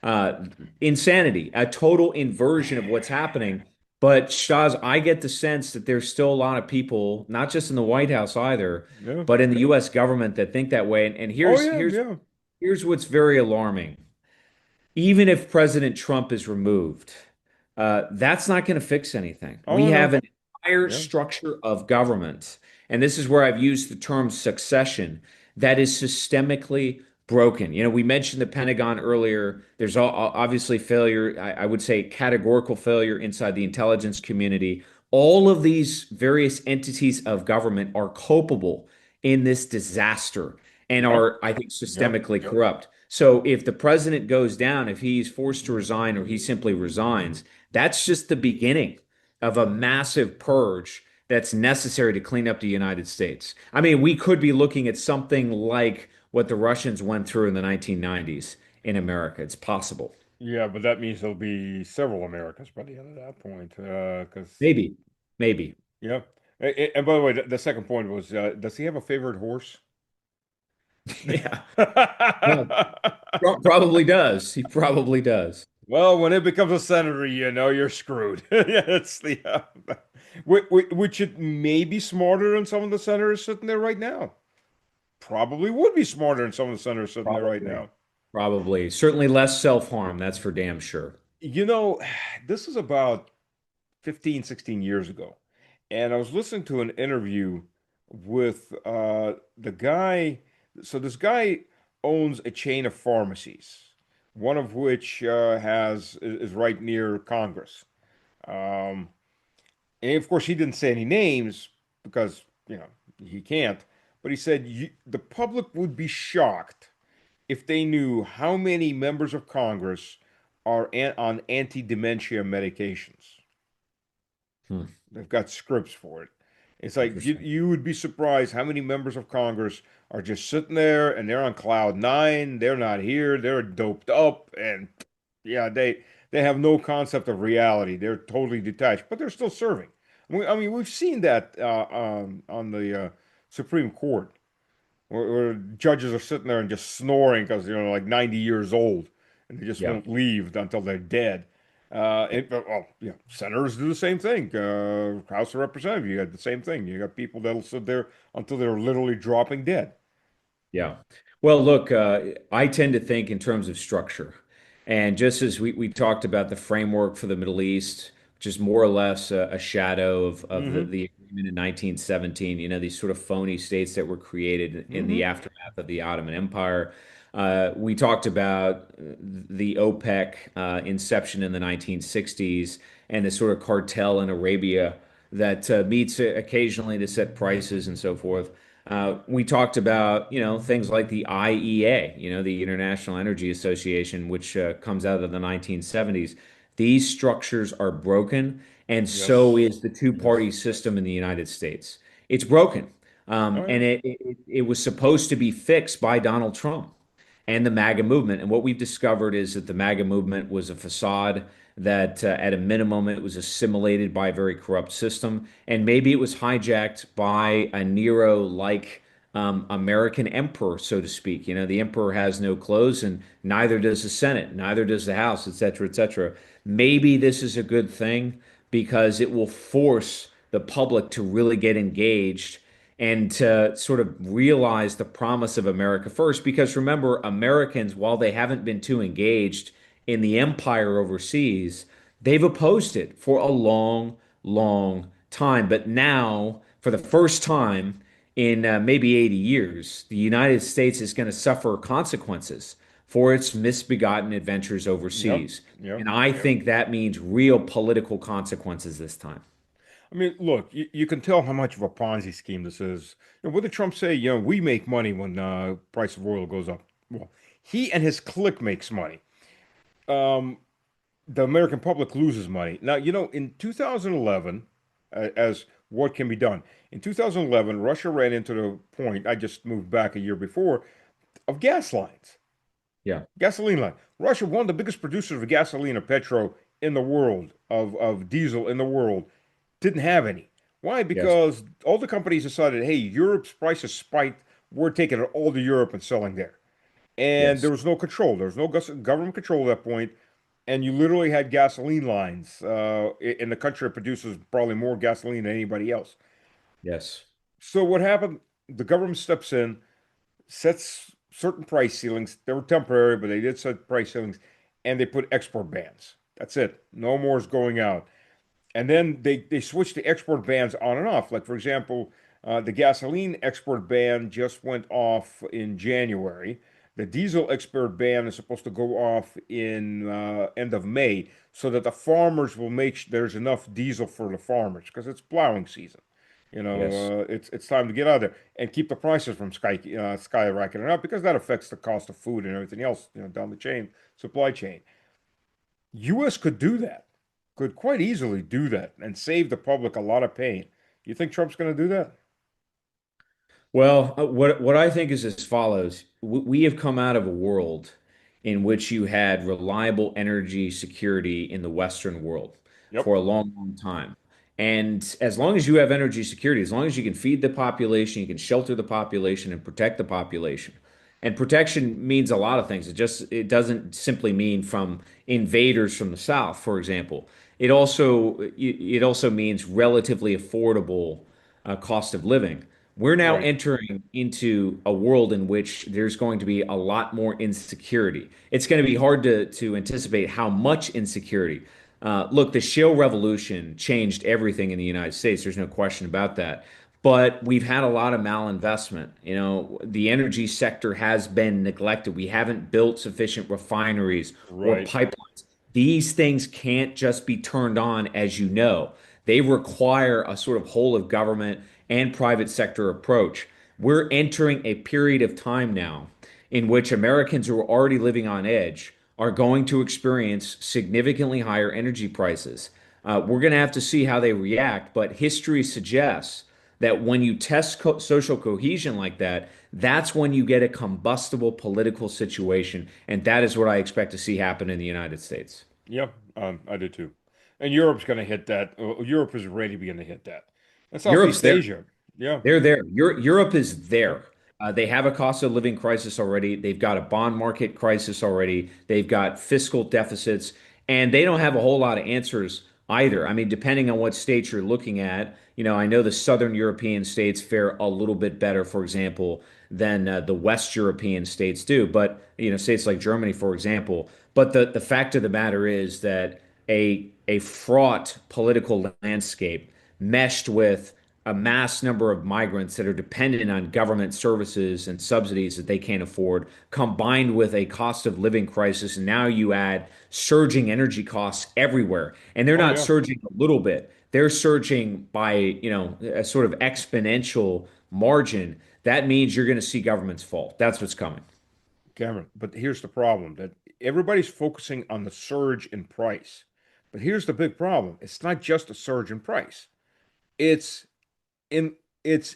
uh, Insanity, a total inversion of what's happening. But Shaz, I get the sense that there's still a lot of people, not just in the White House either, yeah. but in the U.S. government that think that way. And Oh here's yeah, here's yeah. here's what's very alarming. Even if President Trump is removed, that's not going to fix anything. Oh We have no. an entire Yeah. structure of government, and this is where I've used the term succession, that is systemically broken. We mentioned the Pentagon earlier. There's obviously failure, I would say categorical failure inside the intelligence community. All of these various entities of government are culpable in this disaster. and Yep. are, I think, Yep. systemically corrupt. So if the president goes down, if he's forced to resign or he simply resigns, that's just the beginning of a massive purge that's necessary to clean up the United States. I mean, we could be looking at something like what the Russians went through in the 1990s in America. It's possible. Yeah, but that means there'll be several Americas by the end of that point. Because Maybe, maybe. yeah. And by the way, the second point was, does he have a favorite horse? Yeah. Well, probably does. He probably does. Well, when it becomes a senator, you know you're screwed. Yeah, it's the which it may be smarter than some of the senators sitting there right now. Probably would be smarter than some of the senators sitting there right Probably. now. Probably. Certainly less self-harm, that's for damn sure. You know, this is about 15, 16 years ago. And I was listening to an interview with the guy. So this guy owns a chain of pharmacies, one of which is right near Congress. Um, and of course, he didn't say any names because, he can't. But he said the public would be shocked if they knew how many members of Congress are on anti-dementia medications. Hmm. They've got scripts for it. It's like you, Interesting. you would be surprised how many members of Congress are just sitting there and they're on cloud nine. They're not here. They're doped up, and yeah, they have no concept of reality. They're totally detached, but they're still serving. I mean, we've seen that on the Supreme Court, where judges are sitting there and just snoring because like 90 years old, and they just Yeah. won't leave until they're dead. Well, yeah, senators do the same thing. House of Representatives, you got the same thing. You got people that'll sit there until they're literally dropping dead. Yeah. Well, look, I tend to think in terms of structure. And just as we talked about the framework for the Middle East, which is more or less a shadow of Hmm. the agreement in 1917, these sort of phony states that were created in the Hmm. aftermath of the Ottoman Empire. We talked about the OPEC inception in the 1960s and the sort of cartel in Arabia that meets occasionally to set prices and so forth. We talked about, things like the IEA, the International Energy Association, which comes out of the 1970s. These structures are broken, and so Yes. is the two-party Yes. system in the United States. It's broken, Oh yeah. and it was supposed to be fixed by Donald Trump and the MAGA movement. And what we've discovered is that the MAGA movement was a facade, that at a minimum, it was assimilated by a very corrupt system. And maybe it was hijacked by a Nero-like American emperor, so to speak. The emperor has no clothes, and neither does the Senate, neither does the House, et cetera, et cetera. Maybe this is a good thing because it will force the public to really get engaged and to sort of realize the promise of America first. Because remember, Americans, while they haven't been too engaged in the empire overseas, they've opposed it for a long, long time. But now, for the first time in maybe 80 years, the United States is going to suffer consequences for its misbegotten adventures Yep. overseas. Yep. And I think that means real political consequences this time. I mean, look, you can tell how much of a Ponzi scheme this is. What did Trump say? We make money when price of oil goes up. Well, he and his clique makes money. Um, the American public loses money. Now, in 2011, as what can be done, in 2011, Russia ran into the point, I just moved back a year before, of gas lines, Yeah. gasoline line. Russia, one of the biggest producers of gasoline or petro in the world, of diesel in the world, didn't have any. Why? Yes. Because all the companies decided, hey, Europe's prices spiked. We're taking it all to Europe and selling there. And there Yes. was no control. There was no government control at that point. And you literally had gasoline lines in the country that produces probably more gasoline than anybody else. Yes. So what happened? The government steps in, sets certain price ceilings. They were temporary, but they did set price ceilings, and they put export bans. That's it. No more is going out. And then they switched the export bans on and off. Like, for example, the gasoline export ban just went off in January. The diesel export ban is supposed to go off in end of May, so that the farmers will make there's enough diesel for the farmers because it's plowing season. Yes. It's time to get out of there and keep the prices from skyrocketing up because that affects the cost of food and everything else, down the chain, supply chain. U.S. could do that, could quite easily do that and save the public a lot of pain. You think Trump's going to do that? Well, what I think is as follows. We have come out of a world in which you had reliable energy security in the Western world Yep. for a long, long time. And as long as you have energy security, as long as you can feed the population, you can shelter the population and protect the population. And protection means a lot of things. It doesn't simply mean from invaders from the south, for example. It also means relatively affordable cost of living. We're now Right. entering into a world in which there's going to be a lot more insecurity. It's going to be hard to anticipate how much insecurity. Look, the shale revolution changed everything in the United States. There's no question about that. But we've had a lot of malinvestment. The energy sector has been neglected. We haven't built sufficient refineries or Right. pipelines. These things can't just be turned on, as you know. They require a sort of whole of government and private sector approach. We're entering a period of time now in which Americans who are already living on edge are going to experience significantly higher energy prices. We're going to have to see how they react, but history suggests that when you test social cohesion like that, that's when you get a combustible political situation. And that is what I expect to see happen in the United States. Yep. I do too. And Europe's going to hit that. Europe is ready to begin to hit that. And Europe's Southeast there. Asia. Yeah. They're there. Europe is Yep. there. They have a cost of living crisis already. They've got a bond market crisis already. They've got fiscal deficits, and they don't have a whole lot of answers either. I mean, depending on what states you're looking at, I know the Southern European states fare a little bit better, for example, than the West European states do. But, states like Germany, for example. But the fact of the matter is that a fraught political landscape meshed with a mass number of migrants that are dependent on government services and subsidies that they can't afford, combined with a cost of living crisis. And now you add surging energy costs everywhere. And they're Oh not yeah. surging a little bit, they're surging by, a sort of exponential margin. That means you're going to see governments fall. That's what's coming. Cameron, but here's the problem that everybody's focusing on the surge in price. But here's the big problem. It's not just a surge in price. It's in it's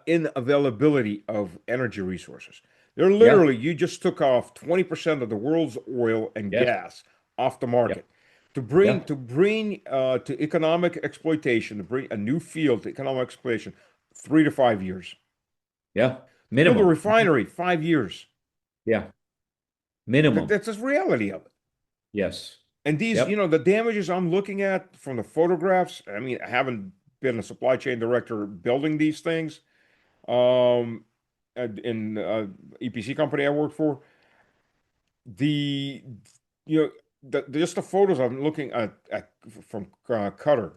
in availability of energy resources. They're Yeah. literally, you just took off 20% of the world's oil and Yes. gas off the Yeah. market to bring Yeah. to economic exploitation, to bring a new field to economic exploitation, 3 to 5 years. Yeah. Build a Minimum. refinery, 5 years. Yeah. Minimum. That's the reality of it. Yes. And these, Yep. the damages I'm looking at from the photographs, I mean, I haven't been a supply chain director building these things. Um, in EPC company I work for, the you know just the photos I'm looking at from Qatar,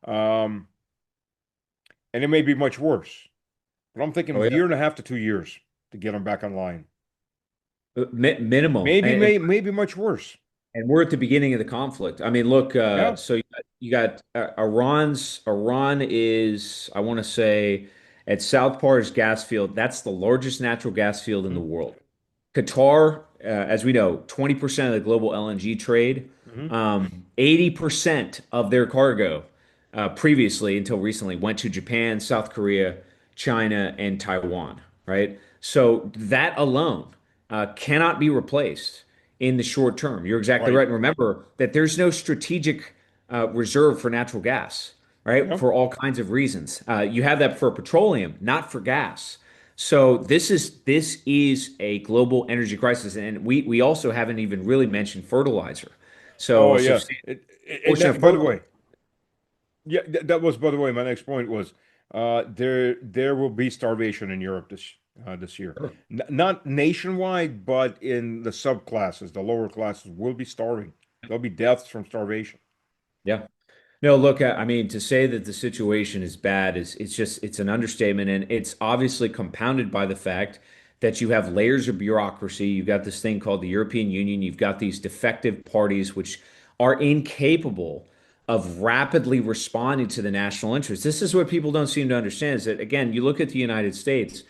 um, and it may be much worse, but I'm thinking Oh, a yeah. year and a half to 2 years to get them back online. Minimum. Maybe maybe much worse. And we're at the beginning of the conflict. I mean, look, Yeah. so you got Iran is, I want to say, at South Par's gas field. That's the largest natural gas field in the world. Qatar, as we know, 20% of the global LNG trade, Mm-hmm. 80% of their cargo previously, until recently, went to Japan, South Korea, China, and Taiwan, right? So that alone cannot be replaced in the short term. You're exactly Right. right. And remember that there's no strategic reserve for natural gas, right? Yeah. For all kinds of reasons. You have that for petroleum, not for gas. So this is a global energy crisis, and we also haven't even really mentioned fertilizer. So Oh a yeah. substantial portion of By the fertilizer. way, yeah, that was, by the way, my next point was there will be starvation in Europe this year. N Not nationwide, but in the subclasses, the lower classes will be starving. There'll be deaths from starvation. Yeah. No, look, I mean, to say that the situation is bad is it's an understatement, and it's obviously compounded by the fact that you have layers of bureaucracy. You've got this thing called the European Union. You've got these defective parties which are incapable of rapidly responding to the national interest. This is what people don't seem to understand is that, again, you look at the United States,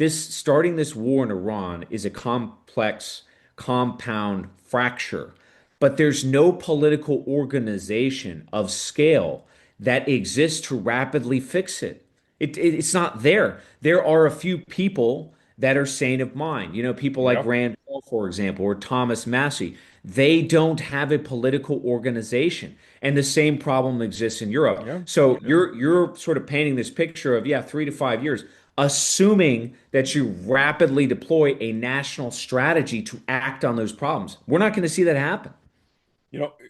starting this war in Iran is a complex compound fracture, but there's no political organization of scale that exists to rapidly fix it. It's not there. There are a few people that are sane of mind. You know, people like Yep. Rand Paul, for example, or Thomas Massey. They don't have a political organization. And the same problem exists in Europe. Yeah. So Yeah. you're sort of painting this picture of, yeah, 3 to 5 years, assuming that you rapidly deploy a national strategy to act on those problems. We're not going to see that happen.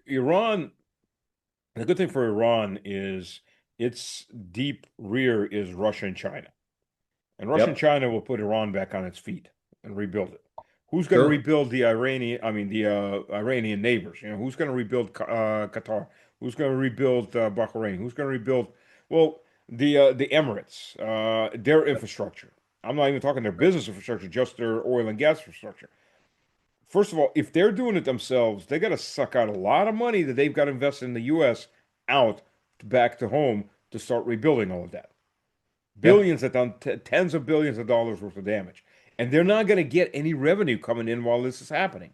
Iran, the good thing for Iran is its deep rear is Russia and China. And Russia and Yep. China will put Iran back on its feet and rebuild it. Who's going to Sure. rebuild the Iranian neighbors? Who's going to rebuild Qatar? Who's going to rebuild Bahrain? Who's going to rebuild, well, the Emirates, their infrastructure. I'm not even talking their business infrastructure, just their oil and gas infrastructure. First of all, if they're doing it themselves, they got to suck out a lot of money that they've got to invest in the U.S. out back to home to start rebuilding all of that. Yeah, Billions of tens of billions of dollars worth of damage. And they're not going to get any revenue coming in while this is happening.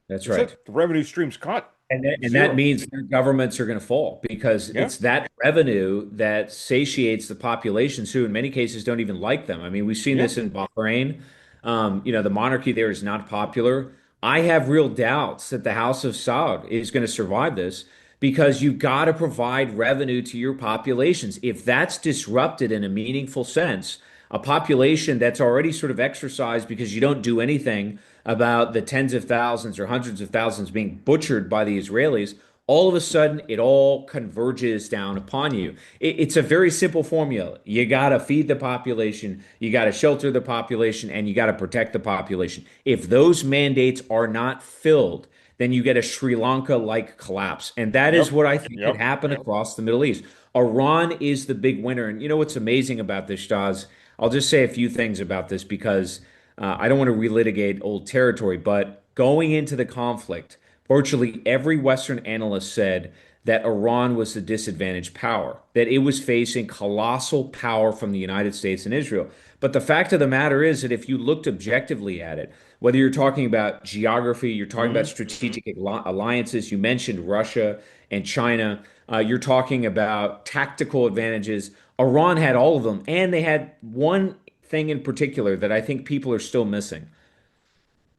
that's That's right. it. The revenue stream's cut. And that Zero. means their governments are going to fall because Yeah. it's that revenue that satiates the populations who, in many cases, don't even like them. I mean, we've seen Yeah. this in Bahrain. The monarchy there is not popular. I have real doubts that the House of Saud is going to survive this because you've got to provide revenue to your populations. If that's disrupted in a meaningful sense, a population that's already sort of exercised because you don't do anything about the tens of thousands or hundreds of thousands being butchered by the Israelis, all of a sudden it all converges down upon you. It's a very simple formula. You got to feed the population, you got to shelter the population, and you got to protect the population. If those mandates are not filled, then you get a Sri Lanka-like collapse. And that is Yep. what I think could Yep. happen across the Middle East. Iran is the big winner. And you know what's amazing about this, Shaz? I'll just say a few things about this because I don't want to relitigate old territory, but going into the conflict, virtually every Western analyst said that Iran was the disadvantaged power, that it was facing colossal power from the United States and Israel. But the fact of the matter is that if you looked objectively at it, whether you're talking about geography, you're talking about Hmm. strategic alliances, you mentioned Russia and China, you're talking about tactical advantages. Iran had all of them, and they had one thing in particular that I think people are still missing.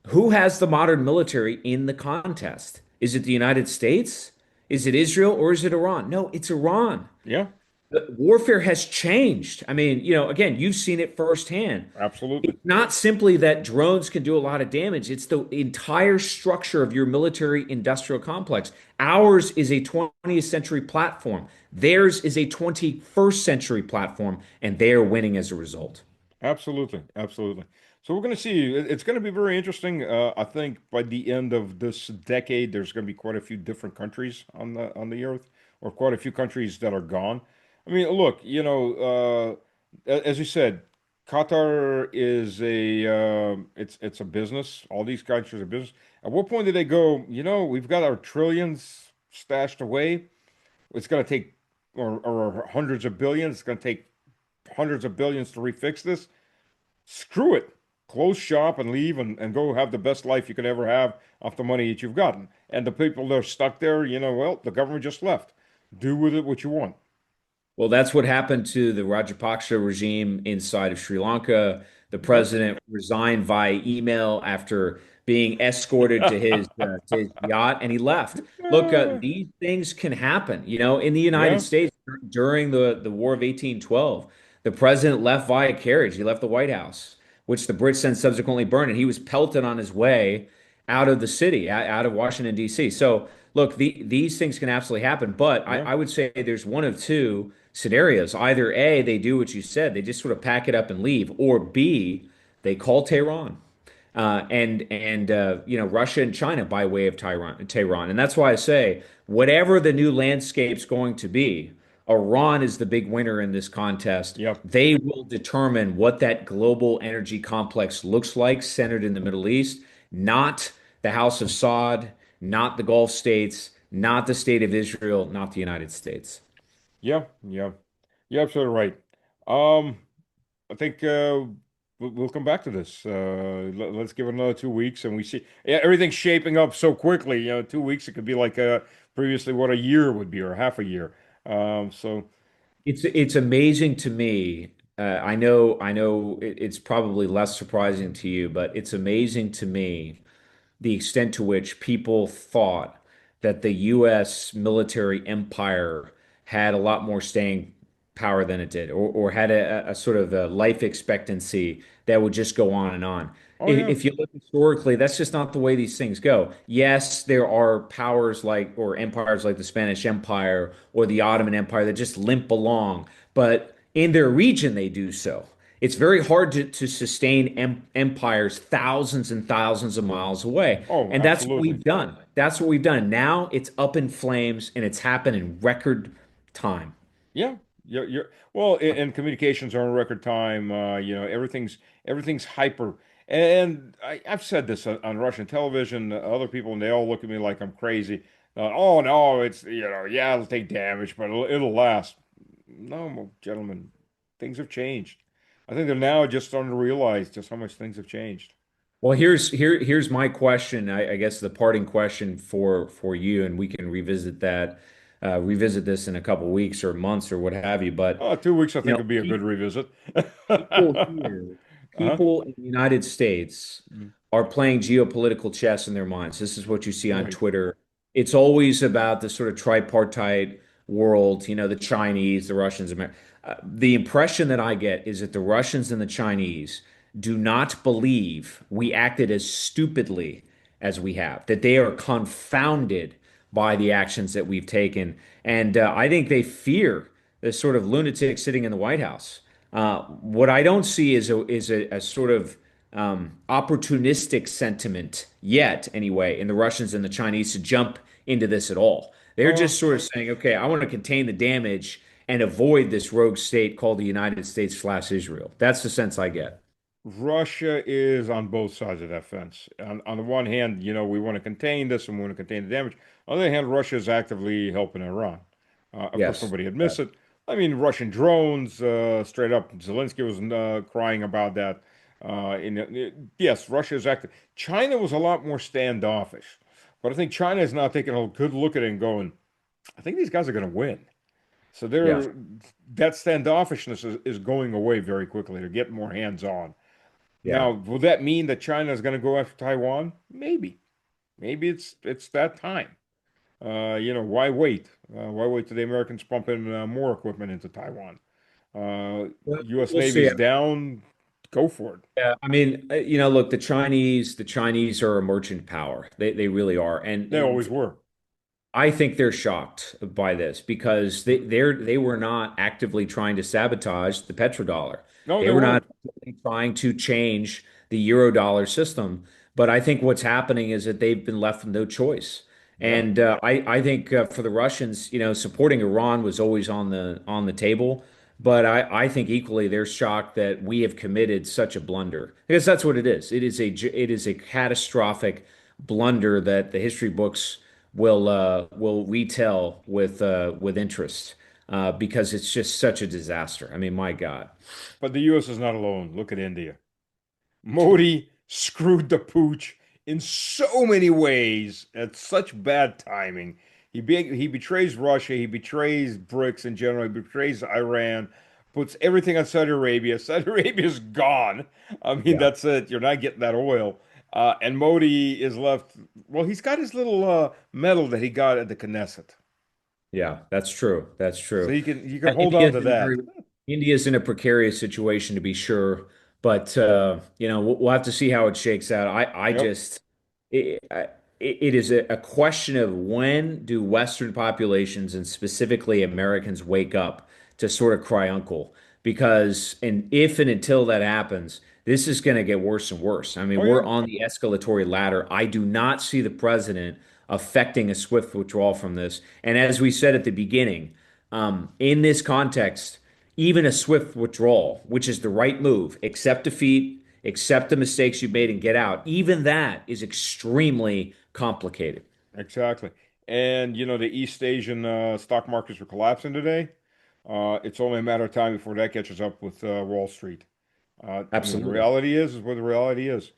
Who has the modern military in the contest? Is it the United States? Is it Israel or is it Iran? No, it's Iran. Yeah. The warfare has changed. I mean, again, you've seen it firsthand. Absolutely. It's not simply that drones can do a lot of damage, it's the entire structure of your military industrial complex. Ours is a 20th century platform, theirs is a 21st century platform, and they are winning as a result. Absolutely, absolutely. So we're going to see. It's going to be very interesting. I think by the end of this decade, there's going to be quite a few different countries on the earth, or quite a few countries that are gone. I mean, look, as you said, Qatar is it's a business. All these countries are business. At what point do they go? We've got our trillions stashed away. It's going to take or hundreds of billions. It's going to take hundreds of billions to refix this. Screw it. Close shop and leave and go have the best life you could ever have off the money that you've gotten. And the people that are stuck there, well, the government just left. Do with it what you want. Well, that's what happened to the Rajapaksa regime inside of Sri Lanka. The Yep. president resigned via email after being escorted to his yacht, and he left. Look, these things can happen. In the United Yeah. States during the War of 1812, the president left via carriage. He left the White House, which the Brits then subsequently burned, and he was pelted on his way out of the city, out of Washington, D.C. So, look, these things can absolutely happen, but I, Yeah. I would say there's one of two scenarios. Either A, they do what you said, they just sort of pack it up and leave, or B, they call Tehran. And Russia and China by way of Tehran. And that's why I say whatever the new landscape's going to be, Iran is the big winner in this contest. Yep. They will determine what that global energy complex looks like centered in the Middle East, not the House of Saud, not the Gulf states, not the state of Israel, not the United States. Yeah, yeah, you're absolutely right. Um, I think we'll come back to this. Let's give it another 2 weeks, and we see, yeah, everything's shaping up so quickly. 2 weeks it could be like previously what a year would be or half a year. So It's amazing to me. I know it's probably less surprising to you, but it's amazing to me the extent to which people thought that the U.S. military empire had a lot more staying power than it did, or had a sort of a life expectancy that would just go on and on. oh yeah. If you look historically, that's just not the way these things go. Yes, there are powers like, or empires like the Spanish Empire or the Ottoman Empire that just limp along, but in their region, they do so. It's very hard to sustain empires thousands and thousands of miles away. Oh, And that's what absolutely. we've done. That's what we've done. Now it's up in flames and it's happened in record time. Yeah, you're well, and communications are in record time. Everything's hyper. And I've said this on Russian television. Other people, and they all look at me like I'm crazy. Oh no, yeah, it'll take damage, but it'll last. No, gentlemen, things have changed. I think they're now just starting to realize just how much things have changed. Well, here's my question. I guess the parting question for you, and we can revisit this in a couple weeks or months or what have you. But 2 weeks, I you think, know, would be a good revisit. people here, Uh-huh. people in the United States Mm. are playing geopolitical chess in their minds. This is what you see on Right. Twitter. It's always about the sort of tripartite world, the Chinese, the Russians, America. The impression that I get is that the Russians and the Chinese do not believe we acted as stupidly as we have, that they are confounded by the actions that we've taken. And I think they fear the sort of lunatic sitting in the White House. What I don't see is a sort of opportunistic sentiment yet, anyway, in the Russians and the Chinese to jump into this at all. They're Uh, just sort of saying, okay, I want to contain the damage and avoid this rogue state called the United States/Israel. That's the sense I get. Russia is on both sides of that fence. On the one hand, we want to contain this and we want to contain the damage. On the other hand, Russia is actively helping Iran. Of course, Yes. nobody Yeah. admits it. I mean, Russian drones, straight up. Zelensky was crying about that. Yes, Russia is active. China was a lot more standoffish, but I think China is now taking a good look at it and going, I think these guys are going to win. So Yes. that standoffishness is going away very quickly. They're getting more hands-on. Yeah. Now, will that mean that China is going to go after Taiwan? Maybe. Maybe it's that time. Why wait? Why wait till the Americans pump in more equipment into Taiwan? Well, U.S. we'll see. Navy's down. Go for it. Yeah, I mean, look, the Chinese are a merchant power. They really are. They always And were. I think they're shocked by this because they were not actively trying to sabotage the petrodollar. No, They they were not weren't. actively trying to change the euro dollar system. But I think what's happening is that they've been left with no choice. Yeah. And I think for the Russians, supporting Iran was always on the table. But I think equally they're shocked that we have committed such a blunder because that's what it is. It is a catastrophic blunder that the history books will retell with interest because it's just such a disaster. I mean, my God. But the U.S. is not alone. Look at India. Modi screwed the pooch in so many ways at such bad timing. He betrays Russia, he betrays BRICS in general, he betrays Iran, puts everything on Saudi Arabia. Saudi Arabia's gone. I mean, Yeah, that's it. You're not getting that oil. And Modi is left. Well, he's got his little medal that he got at the Knesset, yeah, that's true. That's so true. he can hold on India's to in a that. very India's in a precarious situation to be sure, but we'll have to see how it shakes out. I Yep. just it is a question of when do Western populations and specifically Americans wake up to sort of cry uncle because and if and until that happens, this is going to get worse and worse. I mean, Oh we're yeah. on the escalatory ladder. I do not see the president affecting a swift withdrawal from this. And as we said at the beginning, in this context, even a swift withdrawal, which is the right move, accept defeat, accept the mistakes you made, and get out, even that is extremely complicated. Exactly. and the East Asian stock markets are collapsing today. It's only a matter of time before that catches up with Wall Street. I mean, the Absolutely. reality is what the reality is.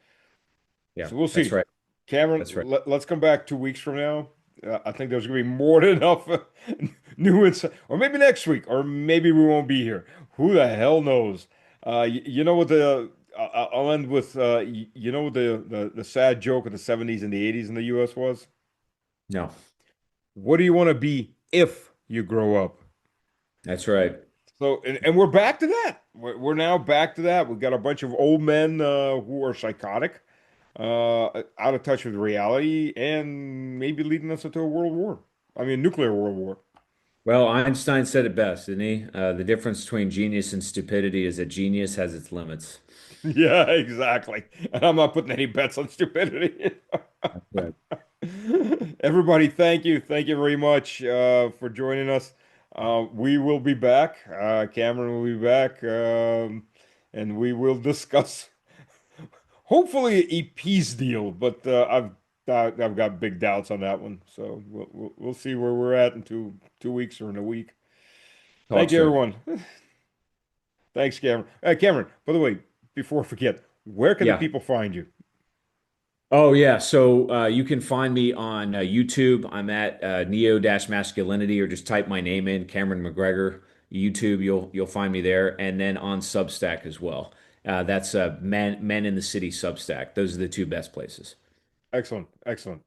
Yeah, So we'll that's see. right. Cameron, That's right. let's come back 2 weeks from now. I think there's going to be more than enough new insight, or maybe next week, or maybe we won't be here. Who the hell knows? You know what I'll end with, you know what the sad joke of the 70s and the 80s in the US was? No, What do you want to be if you grow up? that's right. So, and we're back to that. We're now back to that. We've got a bunch of old men who are psychotic, out of touch with reality, and maybe leading us into a world war. I mean, nuclear world war. Well, Einstein said it best, didn't he? The difference between genius and stupidity is that genius has its limits. Yeah, exactly. And I'm not putting any bets on stupidity. That's right. Everybody, thank you. Thank you very much for joining us. We will be back. Cameron will be back, and we will discuss hopefully a peace deal. But I've got big doubts on that one. So we'll see where we're at in 2 weeks or in a week. Talk Thank you, soon. everyone. Thanks, Cameron. Cameron, by the way, before I forget, where can the Yeah. people find you? Oh yeah, so you can find me on YouTube. I'm at Neo-Masculinity, or just type my name in, Cameron MacGregor. YouTube, you'll find me there, and then on Substack as well. That's Men in the City Substack. Those are the two best places. Excellent, excellent.